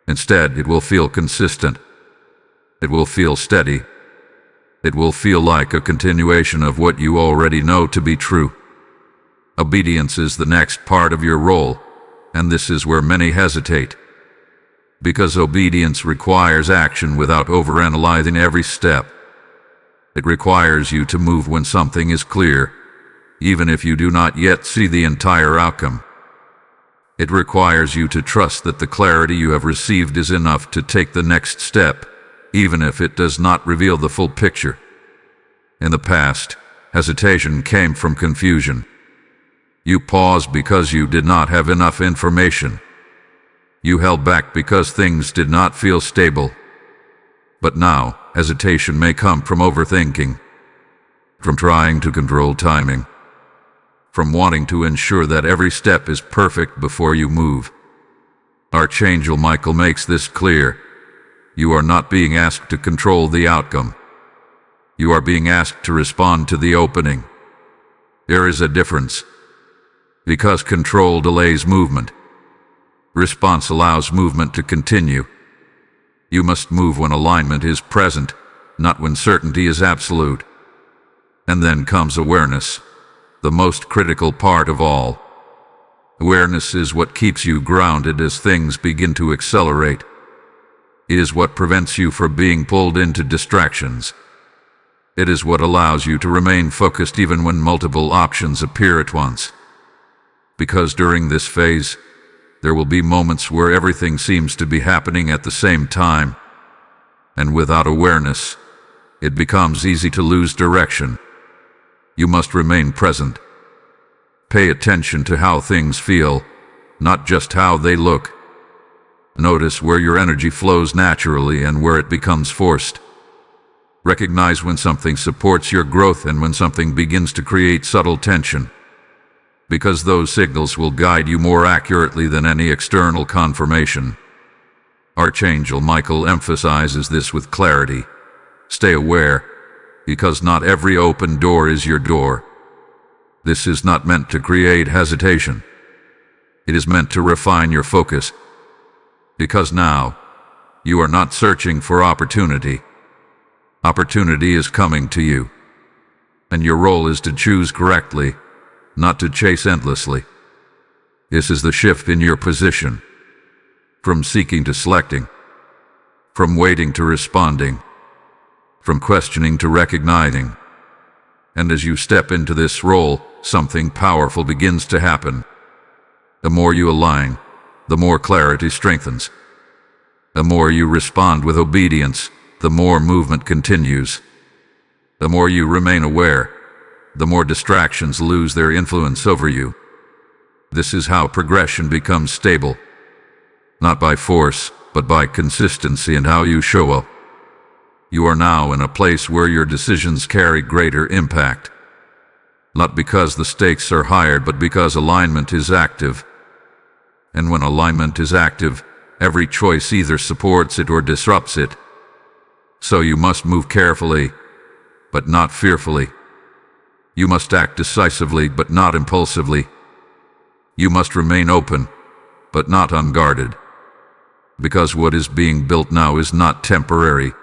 Instead, it will feel consistent. It will feel steady. It will feel like a continuation of what you already know to be true. Obedience is the next part of your role, and this is where many hesitate. Because obedience requires action without overanalyzing every step. It requires you to move when something is clear, even if you do not yet see the entire outcome. It requires you to trust that the clarity you have received is enough to take the next step, even if it does not reveal the full picture. In the past, hesitation came from confusion. You paused because you did not have enough information. You held back because things did not feel stable. But now, hesitation may come from overthinking, from trying to control timing, from wanting to ensure that every step is perfect before you move. Archangel Michael makes this clear. You are not being asked to control the outcome. You are being asked to respond to the opening. There is a difference. Because control delays movement. Response allows movement to continue. You must move when alignment is present, not when certainty is absolute. And then comes awareness, the most critical part of all. Awareness is what keeps you grounded as things begin to accelerate. It is what prevents you from being pulled into distractions. It is what allows you to remain focused even when multiple options appear at once. Because during this phase, there will be moments where everything seems to be happening at the same time, and without awareness, it becomes easy to lose direction. You must remain present. Pay attention to how things feel, not just how they look. Notice where your energy flows naturally and where it becomes forced. Recognize when something supports your growth and when something begins to create subtle tension, because those signals will guide you more accurately than any external confirmation. Archangel Michael emphasizes this with clarity. Stay aware, because not every open door is your door. This is not meant to create hesitation. It is meant to refine your focus. Because now, you are not searching for opportunity. Opportunity is coming to you. And your role is to choose correctly, not to chase endlessly. This is the shift in your position. From seeking to selecting. From waiting to responding. From questioning to recognizing. And as you step into this role, something powerful begins to happen. The more you align, the more clarity strengthens. The more you respond with obedience, the more movement continues. The more you remain aware, the more distractions lose their influence over you. This is how progression becomes stable. Not by force, but by consistency and how you show up. You are now in a place where your decisions carry greater impact. Not because the stakes are higher, but because alignment is active. And when alignment is active, every choice either supports it or disrupts it. So you must move carefully, but not fearfully. You must act decisively, but not impulsively. You must remain open, but not unguarded. Because what is being built now is not temporary.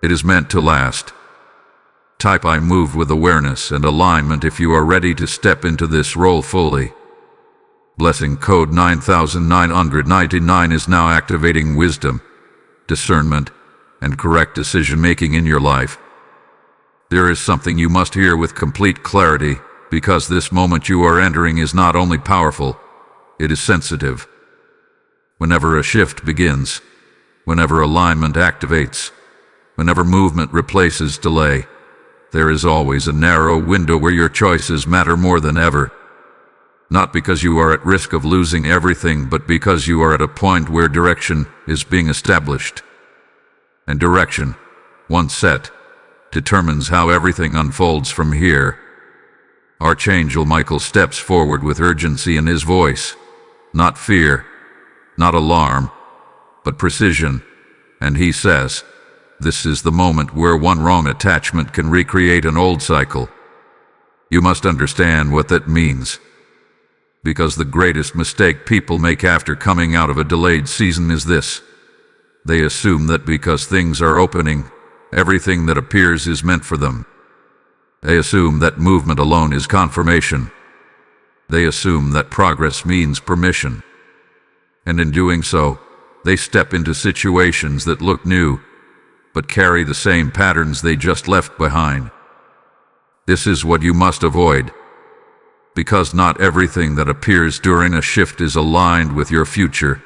It is meant to last. Type I move with awareness and alignment if you are ready to step into this role fully. Blessing code 9999 is now activating wisdom, discernment, and correct decision-making in your life. There is something you must hear with complete clarity, because this moment you are entering is not only powerful, it is sensitive. Whenever a shift begins, whenever alignment activates, whenever movement replaces delay, there is always a narrow window where your choices matter more than ever. Not because you are at risk of losing everything, but because you are at a point where direction is being established. And direction, once set, determines how everything unfolds from here. Archangel Michael steps forward with urgency in his voice. Not fear, not alarm, but precision. And he says, this is the moment where one wrong attachment can recreate an old cycle. You must understand what that means. Because the greatest mistake people make after coming out of a delayed season is this. They assume that because things are opening, everything that appears is meant for them. They assume that movement alone is confirmation. They assume that progress means permission. And in doing so, they step into situations that look new, but carry the same patterns they just left behind. This is what you must avoid. Because not everything that appears during a shift is aligned with your future.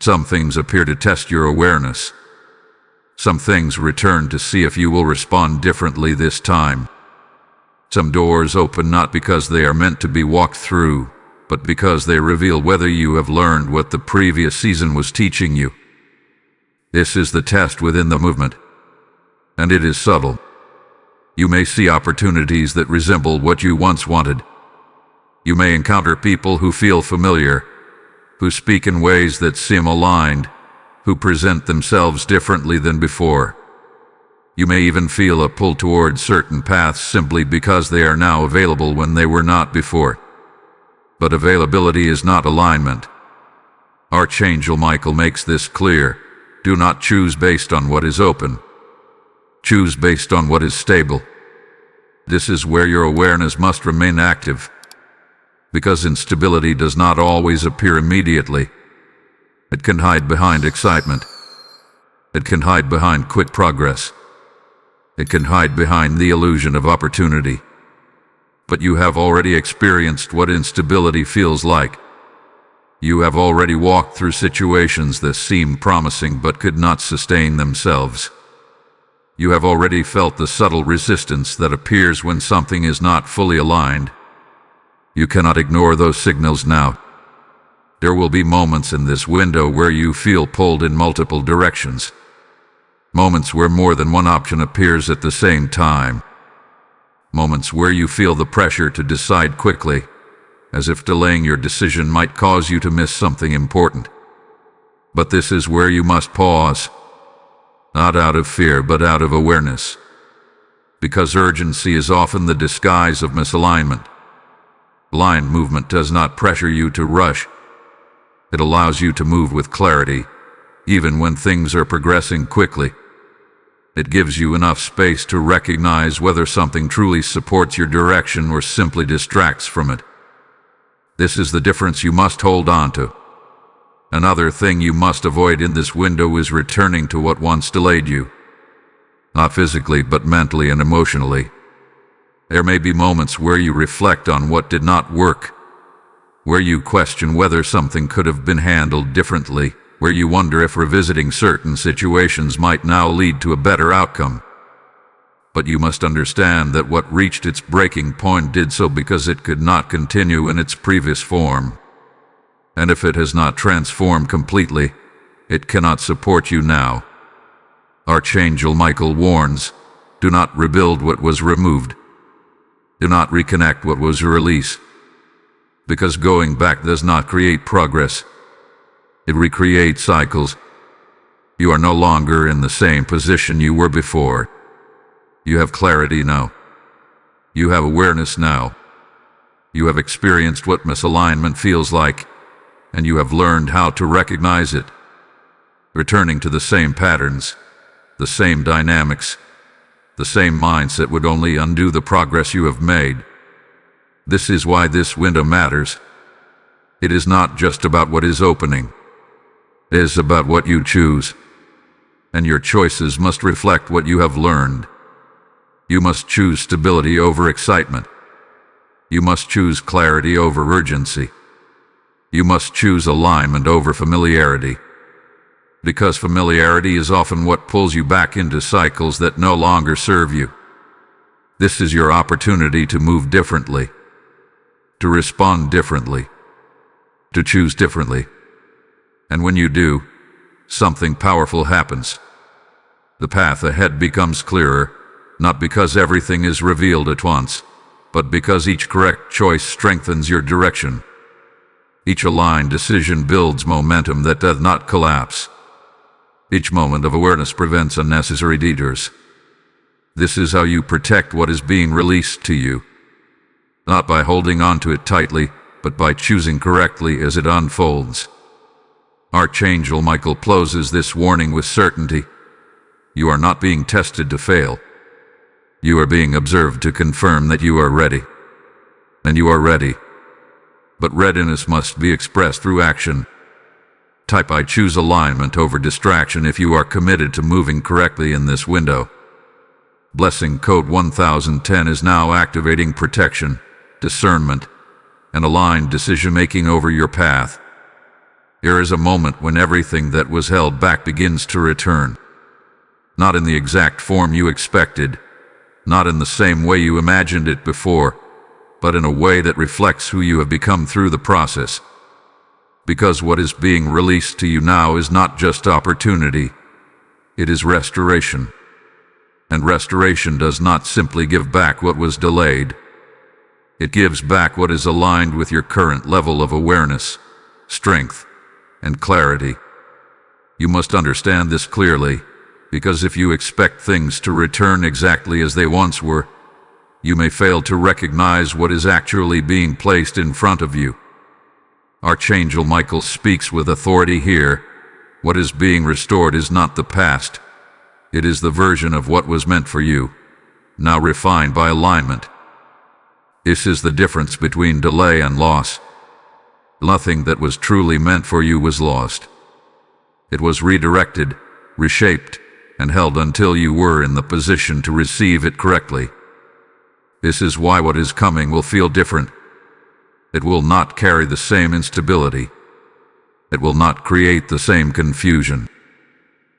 Some things appear to test your awareness. Some things return to see if you will respond differently this time. Some doors open not because they are meant to be walked through, but because they reveal whether you have learned what the previous season was teaching you. This is the test within the movement, and it is subtle. You may see opportunities that resemble what you once wanted. You may encounter people who feel familiar, who speak in ways that seem aligned, who present themselves differently than before. You may even feel a pull toward certain paths simply because they are now available when they were not before. But availability is not alignment. Archangel Michael makes this clear. Do not choose based on what is open. Choose based on what is stable. This is where your awareness must remain active, because instability does not always appear immediately. It can hide behind excitement. It can hide behind quick progress. It can hide behind the illusion of opportunity. But you have already experienced what instability feels like. You have already walked through situations that seemed promising but could not sustain themselves. You have already felt the subtle resistance that appears when something is not fully aligned. You cannot ignore those signals now. There will be moments in this window where you feel pulled in multiple directions. Moments where more than one option appears at the same time. Moments where you feel the pressure to decide quickly, as if delaying your decision might cause you to miss something important. But this is where you must pause. Not out of fear, but out of awareness. Because urgency is often the disguise of misalignment. Blind movement does not pressure you to rush. It allows you to move with clarity, even when things are progressing quickly. It gives you enough space to recognize whether something truly supports your direction or simply distracts from it. This is the difference you must hold on to. Another thing you must avoid in this window is returning to what once delayed you. Not physically, but mentally and emotionally. There may be moments where you reflect on what did not work, where you question whether something could have been handled differently, where you wonder if revisiting certain situations might now lead to a better outcome. But you must understand that what reached its breaking point did so because it could not continue in its previous form. And if it has not transformed completely, it cannot support you now. Archangel Michael warns, do not rebuild what was removed. Do not reconnect what was released. Because going back does not create progress. It recreates cycles. You are no longer in the same position you were before. You have clarity now. You have awareness now. You have experienced what misalignment feels like, and you have learned how to recognize it. Returning to the same patterns, the same dynamics, the same mindset would only undo the progress you have made. This is why this window matters. It is not just about what is opening. It is about what you choose. And your choices must reflect what you have learned. You must choose stability over excitement. You must choose clarity over urgency. You must choose alignment over familiarity. Because familiarity is often what pulls you back into cycles that no longer serve you. This is your opportunity to move differently, to respond differently, to choose differently. And when you do, something powerful happens. The path ahead becomes clearer, not because everything is revealed at once, but because each correct choice strengthens your direction. Each aligned decision builds momentum that does not collapse. Each moment of awareness prevents unnecessary detours. This is how you protect what is being released to you. Not by holding on to it tightly, but by choosing correctly as it unfolds. Archangel Michael closes this warning with certainty. You are not being tested to fail. You are being observed to confirm that you are ready. And you are ready. But readiness must be expressed through action. Type I choose alignment over distraction if you are committed to moving correctly in this window. Blessing code 1010 is now activating protection, discernment, and aligned decision-making over your path. There is a moment when everything that was held back begins to return. Not in the exact form you expected, not in the same way you imagined it before, but in a way that reflects who you have become through the process. Because what is being released to you now is not just opportunity, it is restoration. And restoration does not simply give back what was delayed. It gives back what is aligned with your current level of awareness, strength, and clarity. You must understand this clearly, because if you expect things to return exactly as they once were, you may fail to recognize what is actually being placed in front of you. Archangel Michael speaks with authority here. What is being restored is not the past. It is the version of what was meant for you, now refined by alignment. This is the difference between delay and loss. Nothing that was truly meant for you was lost. It was redirected, reshaped, and held until you were in the position to receive it correctly. This is why what is coming will feel different. It will not carry the same instability. It will not create the same confusion.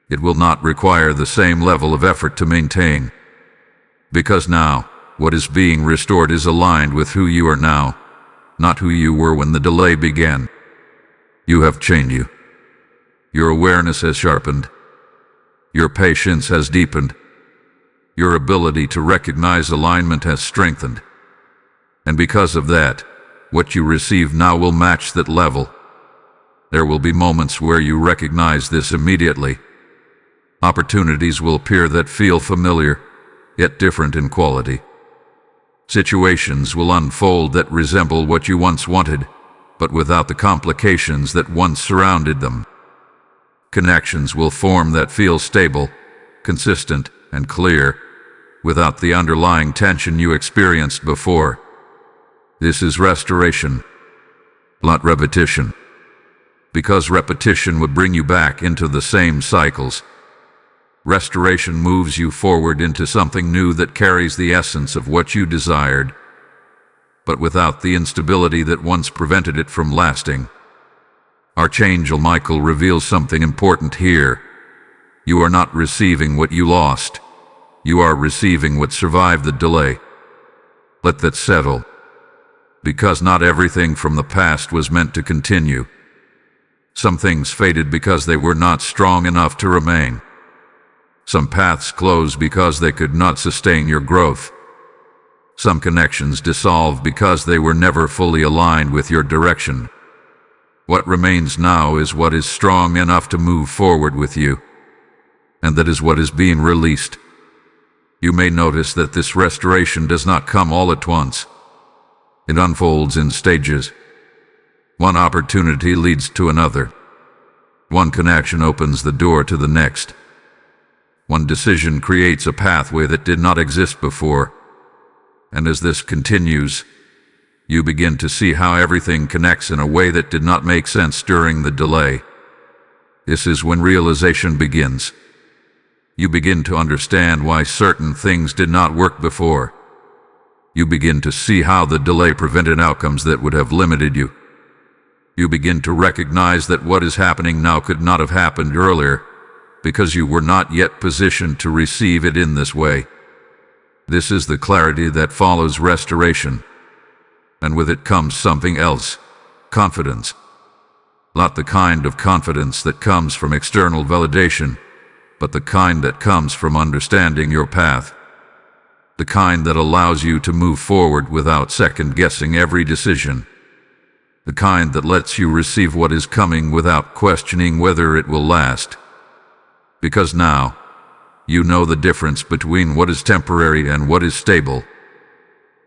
It will not require the same level of effort to maintain. Because now, what is being restored is aligned with who you are now, not who you were when the delay began. You have changed. Your awareness has sharpened. Your patience has deepened. Your ability to recognize alignment has strengthened. And because of that, what you receive now will match that level. There will be moments where you recognize this immediately. Opportunities will appear that feel familiar, yet different in quality. Situations will unfold that resemble what you once wanted, but without the complications that once surrounded them. Connections will form that feel stable, consistent, and clear, without the underlying tension you experienced before. This is restoration, not repetition. Because repetition would bring you back into the same cycles. Restoration moves you forward into something new that carries the essence of what you desired, but without the instability that once prevented it from lasting. Archangel Michael reveals something important here. You are not receiving what you lost. You are receiving what survived the delay. Let that settle. Because not everything from the past was meant to continue. Some things faded because they were not strong enough to remain. Some paths closed because they could not sustain your growth. Some connections dissolved because they were never fully aligned with your direction. What remains now is what is strong enough to move forward with you. And that is what is being released. You may notice that this restoration does not come all at once. It unfolds in stages. One opportunity leads to another. One connection opens the door to the next. One decision creates a pathway that did not exist before. And as this continues, you begin to see how everything connects in a way that did not make sense during the delay. This is when realization begins. You begin to understand why certain things did not work before. You begin to see how the delay prevented outcomes that would have limited you. You begin to recognize that what is happening now could not have happened earlier, because you were not yet positioned to receive it in this way. This is the clarity that follows restoration. And with it comes something else, confidence. Not the kind of confidence that comes from external validation, but the kind that comes from understanding your path. The kind that allows you to move forward without second-guessing every decision. The kind that lets you receive what is coming without questioning whether it will last. Because now, you know the difference between what is temporary and what is stable.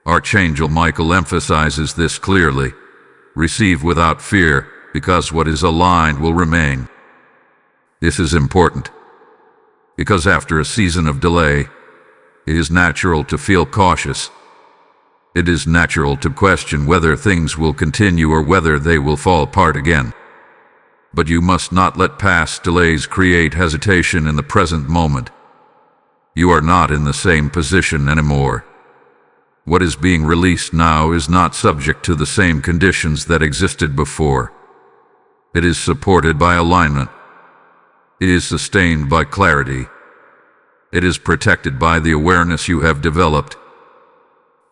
Archangel Michael emphasizes this clearly. Receive without fear, because what is aligned will remain. This is important. Because after a season of delay, it is natural to feel cautious. It is natural to question whether things will continue or whether they will fall apart again. But you must not let past delays create hesitation in the present moment. You are not in the same position anymore. What is being released now is not subject to the same conditions that existed before. It is supported by alignment. It is sustained by clarity. It is protected by the awareness you have developed.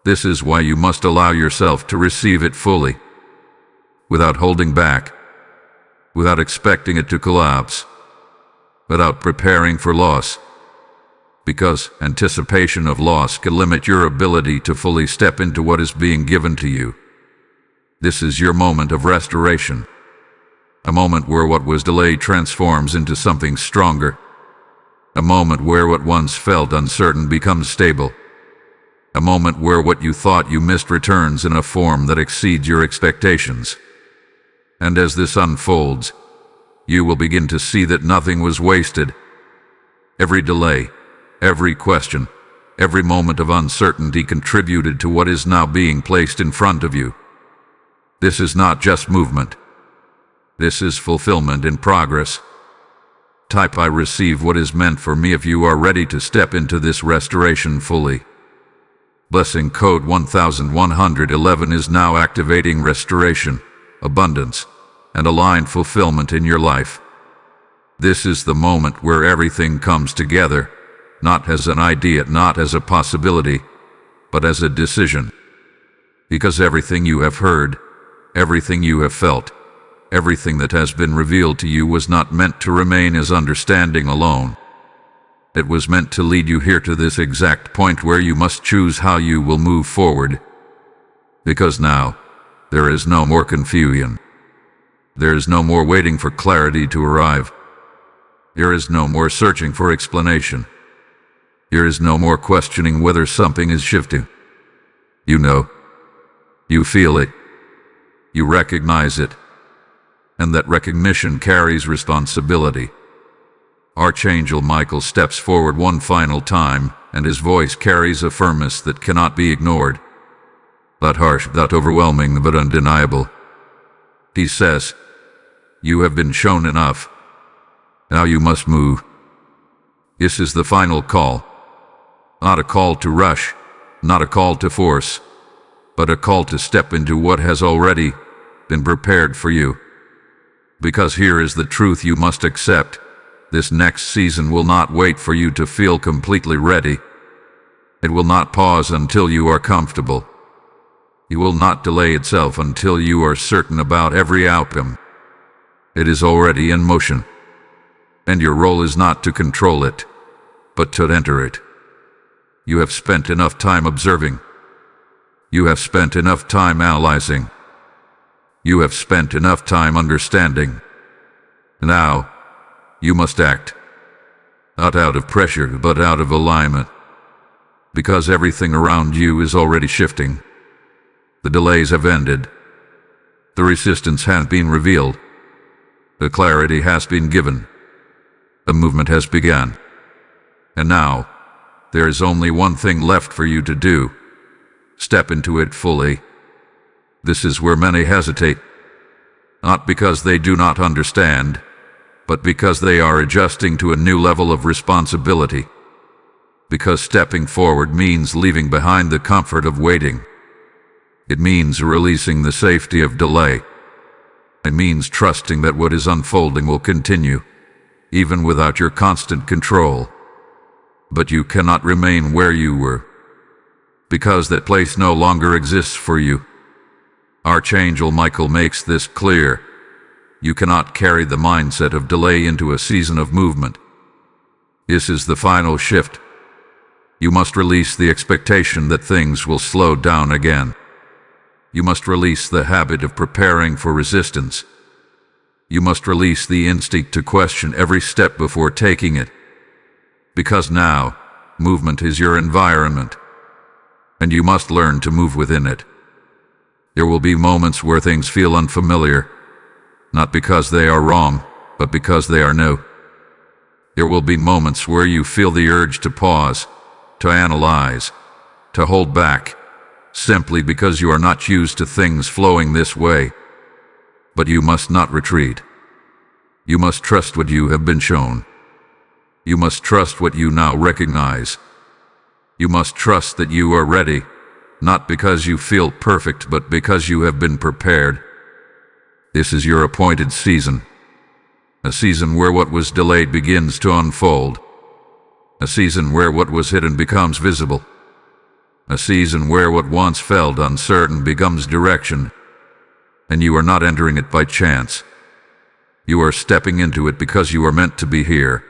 This is why you must allow yourself to receive it fully, without holding back, without expecting it to collapse, without preparing for loss. Because anticipation of loss can limit your ability to fully step into what is being given to you. This is your moment of restoration. A moment where what was delayed transforms into something stronger. A moment where what once felt uncertain becomes stable. A moment where what you thought you missed returns in a form that exceeds your expectations. And as this unfolds, you will begin to see that nothing was wasted. Every delay, every question, every moment of uncertainty contributed to what is now being placed in front of you. This is not just movement. This is fulfillment in progress. Type "I receive what is meant for me" if you are ready to step into this restoration fully. Blessing code 1111 is now activating restoration, abundance, and aligned fulfillment in your life. This is the moment where everything comes together, not as an idea, not as a possibility, but as a decision. Because everything you have heard, everything you have felt, everything that has been revealed to you was not meant to remain as understanding alone. It was meant to lead you here to this exact point where you must choose how you will move forward. Because now, there is no more confusion. There is no more waiting for clarity to arrive. There is no more searching for explanation. There is no more questioning whether something is shifting. You know. You feel it. You recognize it. And that recognition carries responsibility. Archangel Michael steps forward one final time, and his voice carries a firmness that cannot be ignored. That harsh, that overwhelming, but undeniable. He says, "You have been shown enough. Now you must move." This is the final call. Not a call to rush, not a call to force, but a call to step into what has already been prepared for you. Because here is the truth you must accept. This next season will not wait for you to feel completely ready. It will not pause until you are comfortable. It will not delay itself until you are certain about every outcome. It is already in motion. And your role is not to control it, but to enter it. You have spent enough time observing. You have spent enough time analyzing. You have spent enough time understanding. Now, you must act. Not out of pressure, but out of alignment. Because everything around you is already shifting. The delays have ended. The resistance has been revealed. The clarity has been given. The movement has begun. And now, there is only one thing left for you to do. Step into it fully. This is where many hesitate. Not because they do not understand, but because they are adjusting to a new level of responsibility. Because stepping forward means leaving behind the comfort of waiting. It means releasing the safety of delay. It means trusting that what is unfolding will continue, even without your constant control. But you cannot remain where you were, because that place no longer exists for you. Archangel Michael makes this clear. You cannot carry the mindset of delay into a season of movement. This is the final shift. You must release the expectation that things will slow down again. You must release the habit of preparing for resistance. You must release the instinct to question every step before taking it. Because now, movement is your environment, and you must learn to move within it. There will be moments where things feel unfamiliar, not because they are wrong, but because they are new. There will be moments where you feel the urge to pause, to analyze, to hold back, simply because you are not used to things flowing this way. But you must not retreat. You must trust what you have been shown. You must trust what you now recognize. You must trust that you are ready, not because you feel perfect, but because you have been prepared. This is your appointed season. A season where what was delayed begins to unfold. A season where what was hidden becomes visible. A season where what once felt uncertain becomes direction. And you are not entering it by chance. You are stepping into it because you are meant to be here.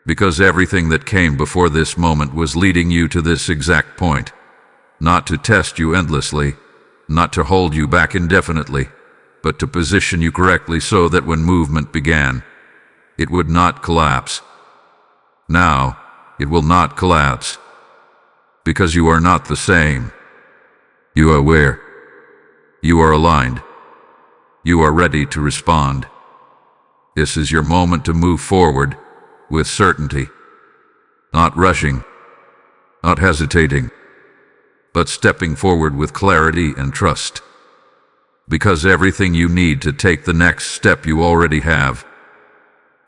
Because everything that came before this moment was leading you to this exact point. Not to test you endlessly, not to hold you back indefinitely, but to position you correctly so that when movement began, it would not collapse. Now, it will not collapse, because you are not the same. You are aware. You are aligned. You are ready to respond. This is your moment to move forward with certainty, not rushing, not hesitating, but stepping forward with clarity and trust. Because everything you need to take the next step you already have.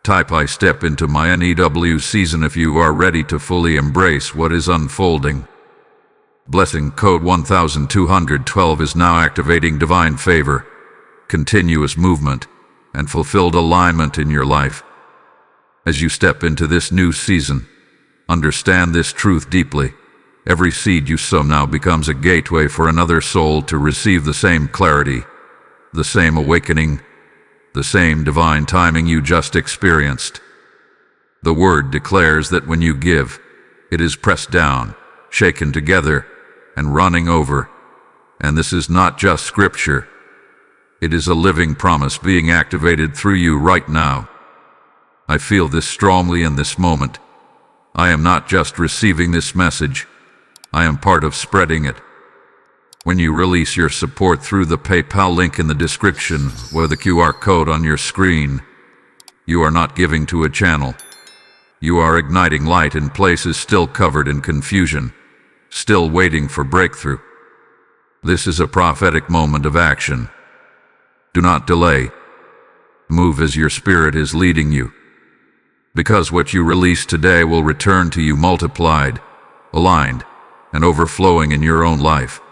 Type "I step into my NEW season" if you are ready to fully embrace what is unfolding. Blessing code 1212 is now activating divine favor, continuous movement, and fulfilled alignment in your life. As you step into this new season, understand this truth deeply. Every seed you sow now becomes a gateway for another soul to receive the same clarity, the same awakening, the same divine timing you just experienced. The word declares that when you give, it is pressed down, shaken together, and running over. And this is not just scripture. It is a living promise being activated through you right now. I feel this strongly in this moment. I am not just receiving this message. I am part of spreading it. When you release your support through the PayPal link in the description or the QR code on your screen, you are not giving to a channel. You are igniting light in places still covered in confusion, still waiting for breakthrough. This is a prophetic moment of action. Do not delay. Move as your spirit is leading you. Because what you release today will return to you multiplied, aligned, and overflowing in your own life.